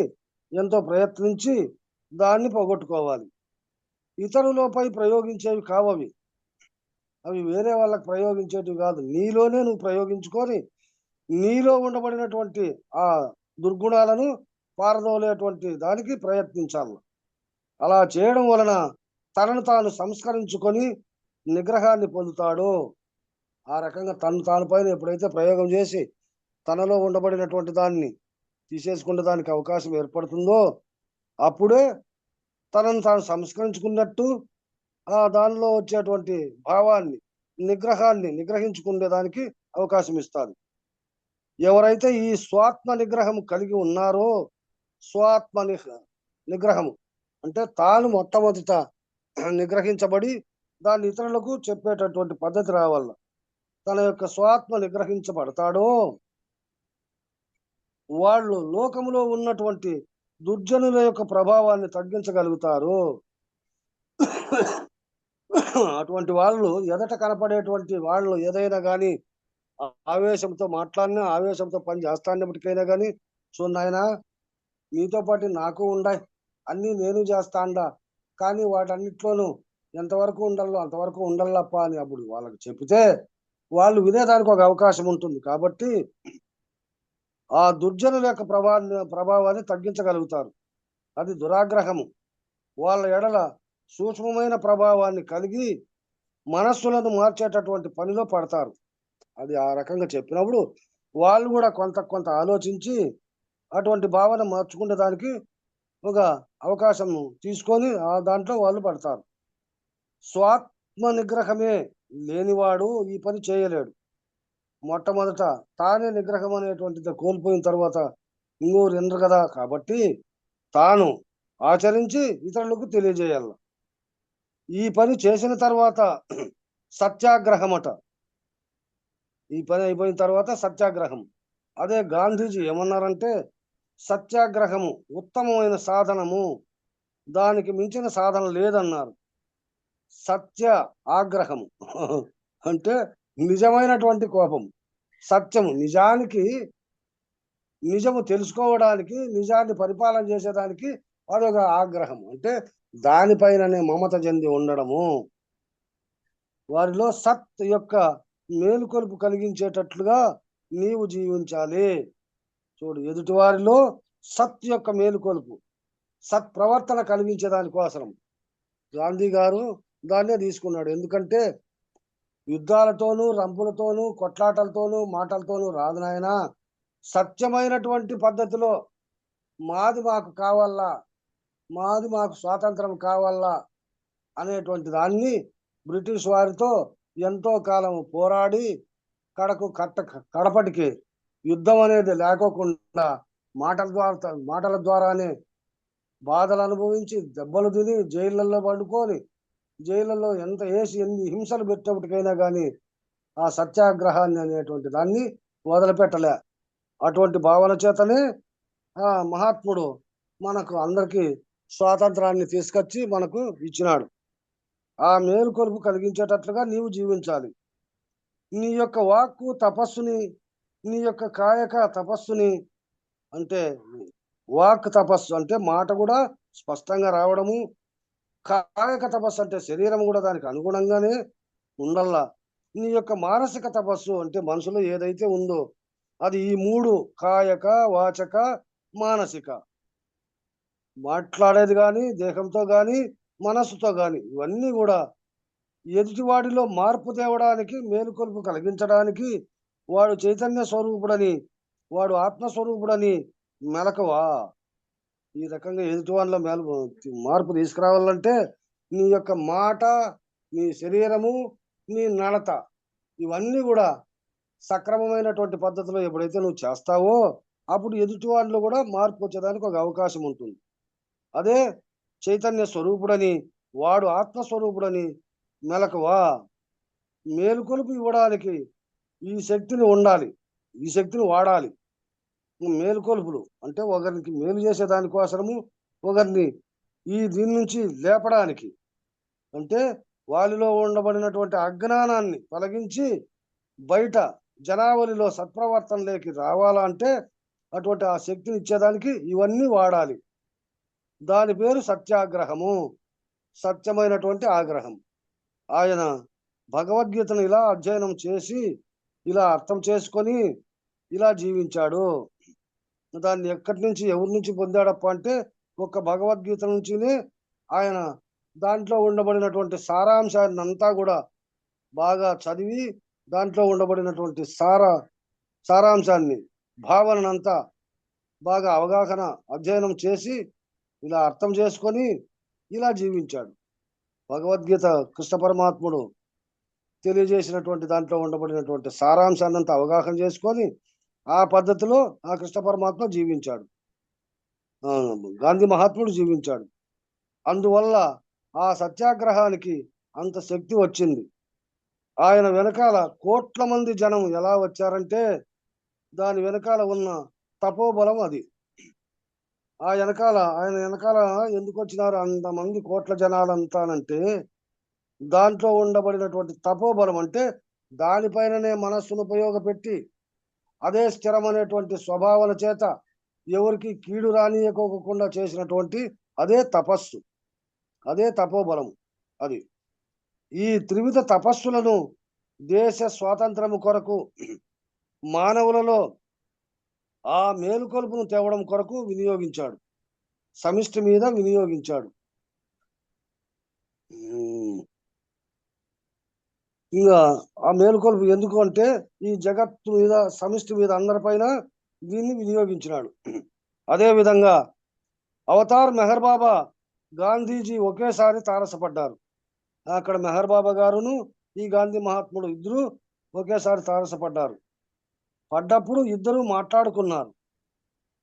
ఎంతో ప్రయత్నించి దాన్ని పోగొట్టుకోవాలి. ఇతరులపై ప్రయోగించేవి కావవి. అవి వేరే వాళ్ళకి ప్రయోగించేటివి కాదు. నీలోనే నువ్వు ప్రయోగించుకొని నీలో ఉండబడినటువంటి ఆ దుర్గుణాలను పారదోలేటువంటి దానికి ప్రయత్నించాలి. అలా చేయడం వలన తనను తాను సంస్కరించుకొని నిగ్రహాన్ని పొందుతాడు. ఆ రకంగా తాను పైన ఎప్పుడైతే ప్రయోగం చేసి తనలో ఉండబడినటువంటి దాన్ని తీసేసుకునే దానికి అవకాశం ఏర్పడుతుందో అప్పుడే తనను తాను సంస్కరించుకున్నట్టు, ఆ దానిలో వచ్చేటువంటి భావాన్ని, నిగ్రహాన్ని నిగ్రహించుకునేదానికి అవకాశం ఇస్తారు. ఎవరైతే ఈ స్వాత్మ నిగ్రహం కలిగి ఉన్నారో, స్వాత్మ నిగ్రహము అంటే తాను మొట్టమొదట నిగ్రహించబడి దాన్ని ఇతరులకు చెప్పేటటువంటి పద్ధతి రావాల. తన యొక్క స్వాత్మ నిగ్రహించబడతాడో వాళ్ళు లోకములో ఉన్నటువంటి దుర్జనుల యొక్క ప్రభావాన్ని తగ్గించగలుగుతారు. అటువంటి వాళ్ళు ఎదట కనపడేటువంటి వాళ్ళు ఏదైనా కానీ ఆవేశంతో మాట్లాడినా, ఆవేశంతో పని చేస్తాన్నప్పటికైనా కానీ, సో నాయనా నీతో పాటు నాకు ఉండాయి, అన్నీ నేను చేస్తాండా, కానీ వాటన్నిట్లోనూ ఎంతవరకు ఉండాలో అంతవరకు ఉండాలప్ప అని అప్పుడు వాళ్ళకి చెప్తే వాళ్ళు వినేదానికి ఒక అవకాశం ఉంటుంది. కాబట్టి ఆ దుర్జనుల యొక్క ప్రభావాన్ని తగ్గించగలుగుతారు. అది దురాగ్రహము. వాళ్ళ ఎడల సూక్ష్మమైన ప్రభావాన్ని కలిగి మనస్సులను మార్చేటటువంటి పనిలో పడతారు. అది ఆ రకంగా చెప్పినప్పుడు వాళ్ళు కూడా కొంత ఆలోచించి అటువంటి భావన మార్చుకునే దానికి ఒక అవకాశం తీసుకొని ఆ దాంట్లో వాళ్ళు పడతారు. స్వాత్మ నిగ్రహమే లేనివాడు ఈ పని చేయలేడు. మొట్టమొదట తానే నిగ్రహం అనేటువంటిది కోల్పోయిన తర్వాత ఇంకోరు ఎందరు కదా. కాబట్టి తాను ఆచరించి ఇతరులకు తెలియజేయాల. ఈ పని చేసిన తర్వాత సత్యాగ్రహమట. ఈ పని అయిపోయిన తర్వాత సత్యాగ్రహం. అదే గాంధీజీ ఏమన్నారంటే, సత్యాగ్రహము ఉత్తమమైన సాధనము, దానికి మించిన సాధన లేదన్నారు. సత్య ఆగ్రహము అంటే నిజమైనటువంటి కోపం, సత్యము, నిజానికి నిజము తెలుసుకోవడానికి, నిజాన్ని పరిపాలన చేసేదానికి అదొక ఆగ్రహం. అంటే దానిపైననే మమత చెంది ఉండడము. వారిలో సత్ యొక్క మేలుకొలుపు కలిగించేటట్లుగా నీవు జీవించాలి. చూడు, ఎదుటి వారిలో సత్ యొక్క మేలుకొలుపు, సత్ ప్రవర్తన కలిగించేదానికోసం గాంధీ గారు దాన్నే తీసుకున్నాడు. ఎందుకంటే యుద్ధాలతోనూ, రంపులతోనూ, కొట్లాటలతోనూ, మాటలతోనూ రాదు నాయన. సత్యమైనటువంటి పద్ధతిలో మాది మాకు కావాలా, మాది మాకు స్వాతంత్రం కావాలా అనేటువంటి దాన్ని బ్రిటిష్ వారితో ఎంతో కాలం పోరాడి కడపటికి యుద్ధం అనేది లేకోకుండా మాటల ద్వారానే బాధలు అనుభవించి, దెబ్బలు తిని, జైళ్ళల్లో పండుకొని, జైళ్ళల్లో ఎంత వేసి ఎన్ని హింసలు పెట్టేప్పటికైనా కానీ ఆ సత్యాగ్రహాన్ని అనేటువంటి దాన్ని వదిలిపెట్టలే. అటువంటి భావన చేతనే ఆ మహాత్ముడు మనకు అందరికి స్వాతంత్రాన్ని తీసుకొచ్చి మనకు ఇచ్చినాడు. ఆ మేలుకొలుపు కలిగించేటట్లుగా నీవు జీవించాలి. నీ యొక్క వాక్కు తపస్సుని, నీ యొక్క కాయక తపస్సుని, అంటే వాక్ తపస్సు అంటే మాట కూడా స్పష్టంగా రావడము, కాయక తపస్సు అంటే శరీరం కూడా దానికి అనుగుణంగానే ఉండల్లా. నీ యొక్క మానసిక తపస్సు అంటే మనసులో ఏదైతే ఉందో అది ఈ 3 కాయక, వాచక, మానసిక, మాట్లాడేది కానీ, దేహంతో కానీ, మనస్సుతో కానీ, ఇవన్నీ కూడా ఎదుటివాడిలో మార్పు తేవడానికి, మేలుకొలుపు కలిగించడానికి, వాడు చైతన్య స్వరూపుడని, వాడు ఆత్మస్వరూపుడని మెలకువా. ఈ రకంగా ఎదుటివాడిలో మార్పు తీసుకురావాలంటే నీ యొక్క మాట, నీ శరీరము, నీ నడత ఇవన్నీ కూడా సక్రమమైనటువంటి పద్ధతిలో ఎప్పుడైతే నువ్వు చేస్తావో అప్పుడు ఎదుటివాడిలో కూడా మార్పు వచ్చేదానికి ఒక అవకాశం ఉంటుంది. అదే చైతన్య స్వరూపుడని, వాడు ఆత్మస్వరూపుడని మెలకువా. మేలుకొలుపు ఇవ్వడానికి ఈ శక్తిని ఉండాలి, ఈ శక్తిని వాడాలి. మేలుకొలుపులు అంటే ఒకరికి మేలు చేసే దానికోసము, ఒకరిని దీని నుంచి లేపడానికి, అంటే వారిలో ఉండబడినటువంటి అజ్ఞానాన్ని తొలగించి బయట జనావళిలో సత్ప్రవర్తనలోకి రావాలంటే అటువంటి ఆ శక్తిని ఇచ్చేదానికి ఇవన్నీ వాడాలి. దాని పేరు సత్యాగ్రహము, సత్యమైనటువంటి ఆగ్రహం. ఆయన భగవద్గీతను ఇలా అధ్యయనం చేసి, ఇలా అర్థం చేసుకొని ఇలా జీవించాడు. దాన్ని ఎక్కడి నుంచి, ఎవరి నుంచి పొందాడప్ప అంటే ఒక్క భగవద్గీత నుంచినే ఆయన దాంట్లో ఉండబడినటువంటి సారాంశాన్ని అంతా కూడా బాగా చదివి, దాంట్లో ఉండబడినటువంటి సారాంశాన్ని, భావనంతా బాగా అవగాహన అధ్యయనం చేసి ఇలా అర్థం చేసుకొని ఇలా జీవించాడు. భగవద్గీత కృష్ణ పరమాత్ముడు తెలియజేసినటువంటి దాంట్లో ఉండబడినటువంటి సారాంశాన్ని అంతా అవగాహన చేసుకొని ఆ పద్ధతిలో ఆ కృష్ణ పరమాత్మ జీవించాడు, గాంధీ మహాత్ముడు జీవించాడు. అందువల్ల ఆ సత్యాగ్రహానికి అంత శక్తి వచ్చింది. ఆయన వెనకాల కోట్ల మంది జనం ఎలా వచ్చారంటే దాని వెనకాల ఉన్న తపోబలం అది. ఆయన వెనకాల ఎందుకు వచ్చినారు అంతమంది కోట్ల జనాలంతానంటే దాంట్లో ఉండబడినటువంటి తపోబలం, అంటే దానిపైననే మనస్సును ఉపయోగపెట్టి అదే స్థిరమైనటువంటి స్వభావాల చేత ఎవరికి కీడు రానియకోకుండా చేసినటువంటి అదే తపస్సు, అదే తపోబలం. అది ఈ త్రివిధ తపస్సులను దేశ స్వాతంత్రము కొరకు, మానవులలో ఆ మేలుకొలుపును తేవడం కొరకు వినియోగించాడు, సమిష్టి మీద వినియోగించాడు. ఇంకా ఆ మేలుకొలుపు ఎందుకు అంటే ఈ జగత్తు మీద, సమిష్టి మీద, అందరిపైన దీన్ని వినియోగించినాడు. అదే విధంగా అవతార్ మెహర్ బాబా, గాంధీజీ ఒకేసారి తారసపడ్డారు. అక్కడ మెహర్ బాబా గారును ఈ గాంధీ మహాత్ముడు ఇద్దరు ఒకేసారి తారసపడ్డారు. పడ్డప్పుడు ఇద్దరు మాట్లాడుకున్నారు.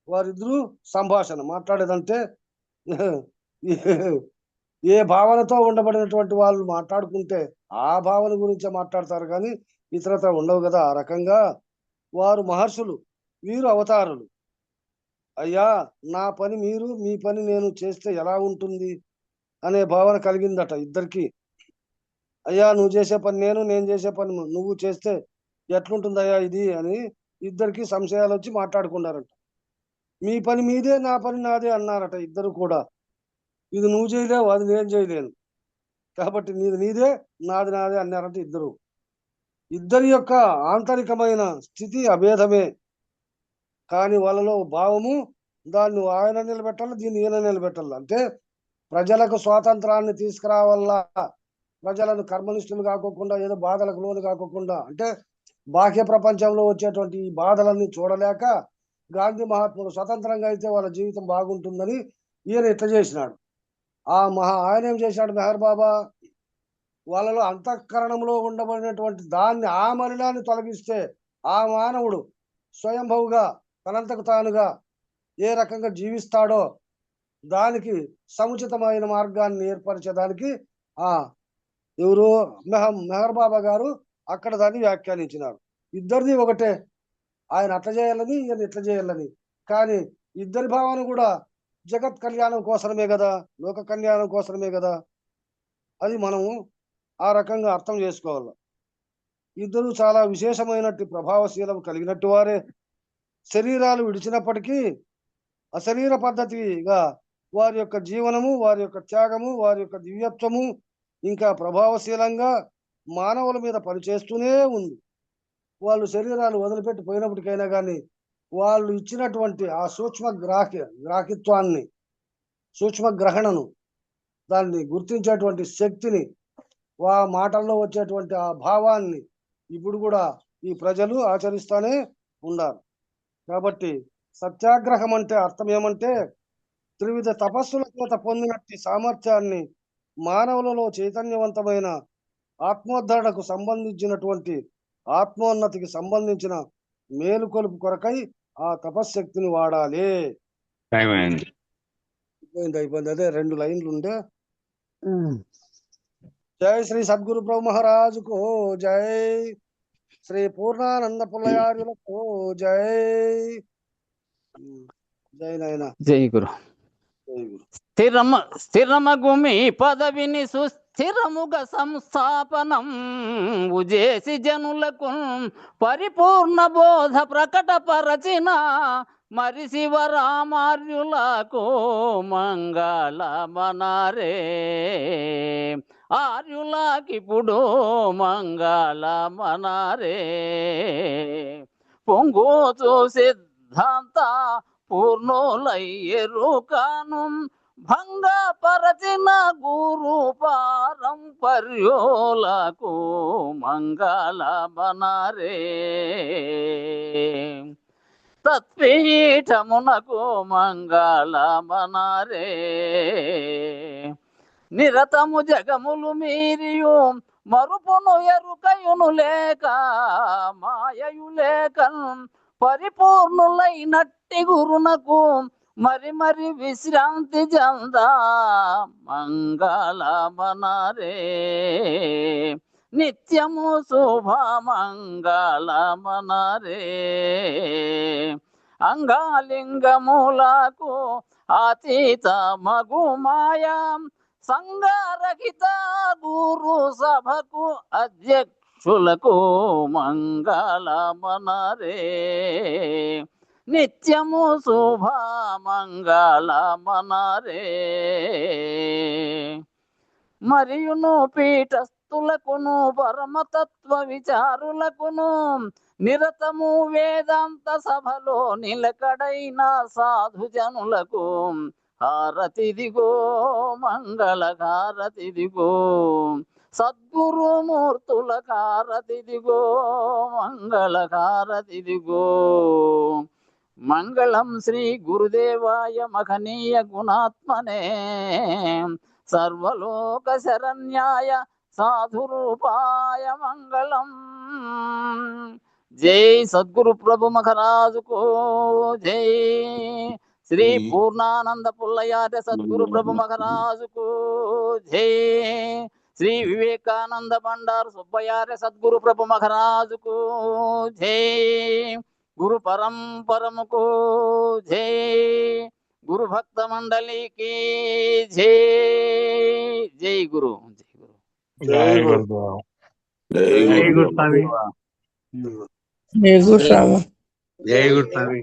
వారిద్దరూ సంభాషణ మాట్లాడేదంటే ఏ భావనతో ఉండబడినటువంటి వాళ్ళు మాట్లాడుకుంటే ఆ భావన గురించే మాట్లాడతారు, కానీ ఇతరత ఉండవు కదా. ఆ రకంగా వారు మహర్షులు, వీరు అవతారులు. అయ్యా, నా పని మీరు, మీ పని నేను చేస్తే ఎలా ఉంటుంది అనే భావన కలిగిందట ఇద్దరికి. అయ్యా, నువ్వు చేసే పని నేను, నేను చేసే పని నువ్వు చేస్తే ఎట్లుంటుందయ్యా ఇది అని ఇద్దరికి సంశయాలు వచ్చి మాట్లాడుకున్నారట. మీ పని మీదే, నా పని నాదే అన్నారట ఇద్దరు కూడా. ఇది నువ్వు చేయలేవు, అది నేను చేయలేను, కాబట్టి నీది నీదే, నాది నాదే అన్నారట ఇద్దరు. ఇద్దరి యొక్క ఆంతరికమైన స్థితి అభేదమే, కానీ వాళ్ళలో భావము దాన్ని ఆయన నిలబెట్టాలి, దీన్ని ఈయన నిలబెట్టాలి. అంటే ప్రజలకు స్వాతంత్రాన్ని తీసుకురావాలా, ప్రజలను కర్మనిష్ఠులు కాకోకుండా, ఏదో బాధలకు లోను కాకోకుండా, అంటే బాహ్య ప్రపంచంలో వచ్చేటువంటి ఈ బాధలన్నీ చూడలేక గాంధీ మహాత్ముడు స్వతంత్రంగా అయితే వాళ్ళ జీవితం బాగుంటుందని ఈయన ఇట్లా చేసినాడు. ఆయన ఏం చేశాడు మెహర్ బాబా, వాళ్ళలో అంతఃకరణంలో ఉండబడినటువంటి దాన్ని, ఆ మలినాన్ని తొలగిస్తే ఆ మానవుడు స్వయంభవుగా తనంతకు తానుగా ఏ రకంగా జీవిస్తాడో దానికి సముచితమైన మార్గాన్ని ఏర్పరిచేదానికి మెహర్ బాబా గారు అక్కడ దాన్ని వ్యాఖ్యానించినారు. ఇద్దరిది ఒకటే, ఆయన అట్లా చేయాలని ఈయన ఇట్లా చేయాలని. కానీ ఇద్దరి భావన కూడా జగత్ కళ్యాణం కోసమే కదా, లోక కళ్యాణం కోసమే కదా. అది మనము ఆ రకంగా అర్థం చేసుకోవాలి. ఇద్దరు చాలా విశేషమైనట్టు ప్రభావశీలం కలిగినట్టు వారే. శరీరాలు విడిచినప్పటికీ అశరీర పద్ధతిగా వారి యొక్క జీవనము, వారి యొక్క త్యాగము, వారి యొక్క దివ్యత్వము ఇంకా ప్రభావశీలంగా మానవుల మీద పనిచేస్తూనే ఉంది. వాళ్ళు శరీరాలు వదిలిపెట్టి పోయినప్పటికైనా కానీ వాళ్ళు ఇచ్చినటువంటి ఆ గ్రాహిత్వాన్ని, సూక్ష్మ గ్రహణను, దాన్ని గుర్తించేటువంటి శక్తిని, మాటల్లో వచ్చేటువంటి ఆ భావాన్ని ఇప్పుడు కూడా ఈ ప్రజలు ఆచరిస్తూనే ఉన్నారు. కాబట్టి సత్యాగ్రహం అంటే అర్థం ఏమంటే త్రివిధ తపస్సుల చేత పొందినట్టి సామర్థ్యాన్ని మానవులలో చైతన్యవంతమైన ఆత్మోద్ధరణకు సంబంధించినటువంటి ఆత్మోన్నతికి సంబంధించిన మేలుకొలుపు కొరకై ఆ తపశ్శక్తిని వాడాలి. అయిపోయింది. అదే 2 లైన్లు ఉండే. జై శ్రీ సద్గురు ప్రభు మహారాజుకు జై. శ్రీ పూర్ణానంద పుల్లయార్యులకు జై. జై నాయన. జై గురు. స్థిరమగు మీ పదవిని సుస్థిరముగా సంస్థాపనం ఉజేసి జనులకు పరిపూర్ణ బోధ ప్రకటపరచిన మరి శివరామార్యులకు మంగళమనారే. ఆర్యులకిప్పుడు మంగళమనారే. పొంగోచు సిద్ధాంత పూర్ణులయ్యరుకాను భంగపరచిన గురు పారంపర్యులకు మంగళమనారే. తత్పీఠమునకు మంగళమనారే. నిరతము జగములు మీరియు మరుపును ఎరుకయును లేక మాయయు లేక పరిపూర్ణులైనట్టి గురునకు మరి మరి విశ్రాంతి జంద మంగళమనారే. నిత్యము శుభమంగళమనారే. అంగాలింగములకు అతీత మగు మాయా సంగారహిత గురు సభకు అధ్యక్షులకు మంగళమనారే. నిత్యము శుభమంగళమనారే. మరియును పీఠస్థులకును పరమతత్వ విచారులకును నిరతము వేదాంత సభలో నిలకడైన సాధుజనులకు హారతిదిగో మంగళహారతిదిగో. సద్గురుమూర్తుల హారతిదిగో మంగళహారతిదిగో. మంగళం శ్రీ గురుదేవాయ మహనీయ గుణాత్మనే సర్వలోక శరణ్యాయ సాధురూపాయ మంగళం. జై సద్గురు ప్రభు మహారాజుకు జై. శ్రీ పూర్ణానంద పుల్లయార్య సద్గురు ప్రభు మహారాజుకు జై. శ్రీ వివేకానంద బండారు సుబ్బయార్య సద్గురు ప్రభు మహారాజుకు జై. గురు పరంపరముకు జై. గురు భక్త మండలికి జై. జై గురు. జై గురు. జై గురు స్వామి. జై గురు స్వామి.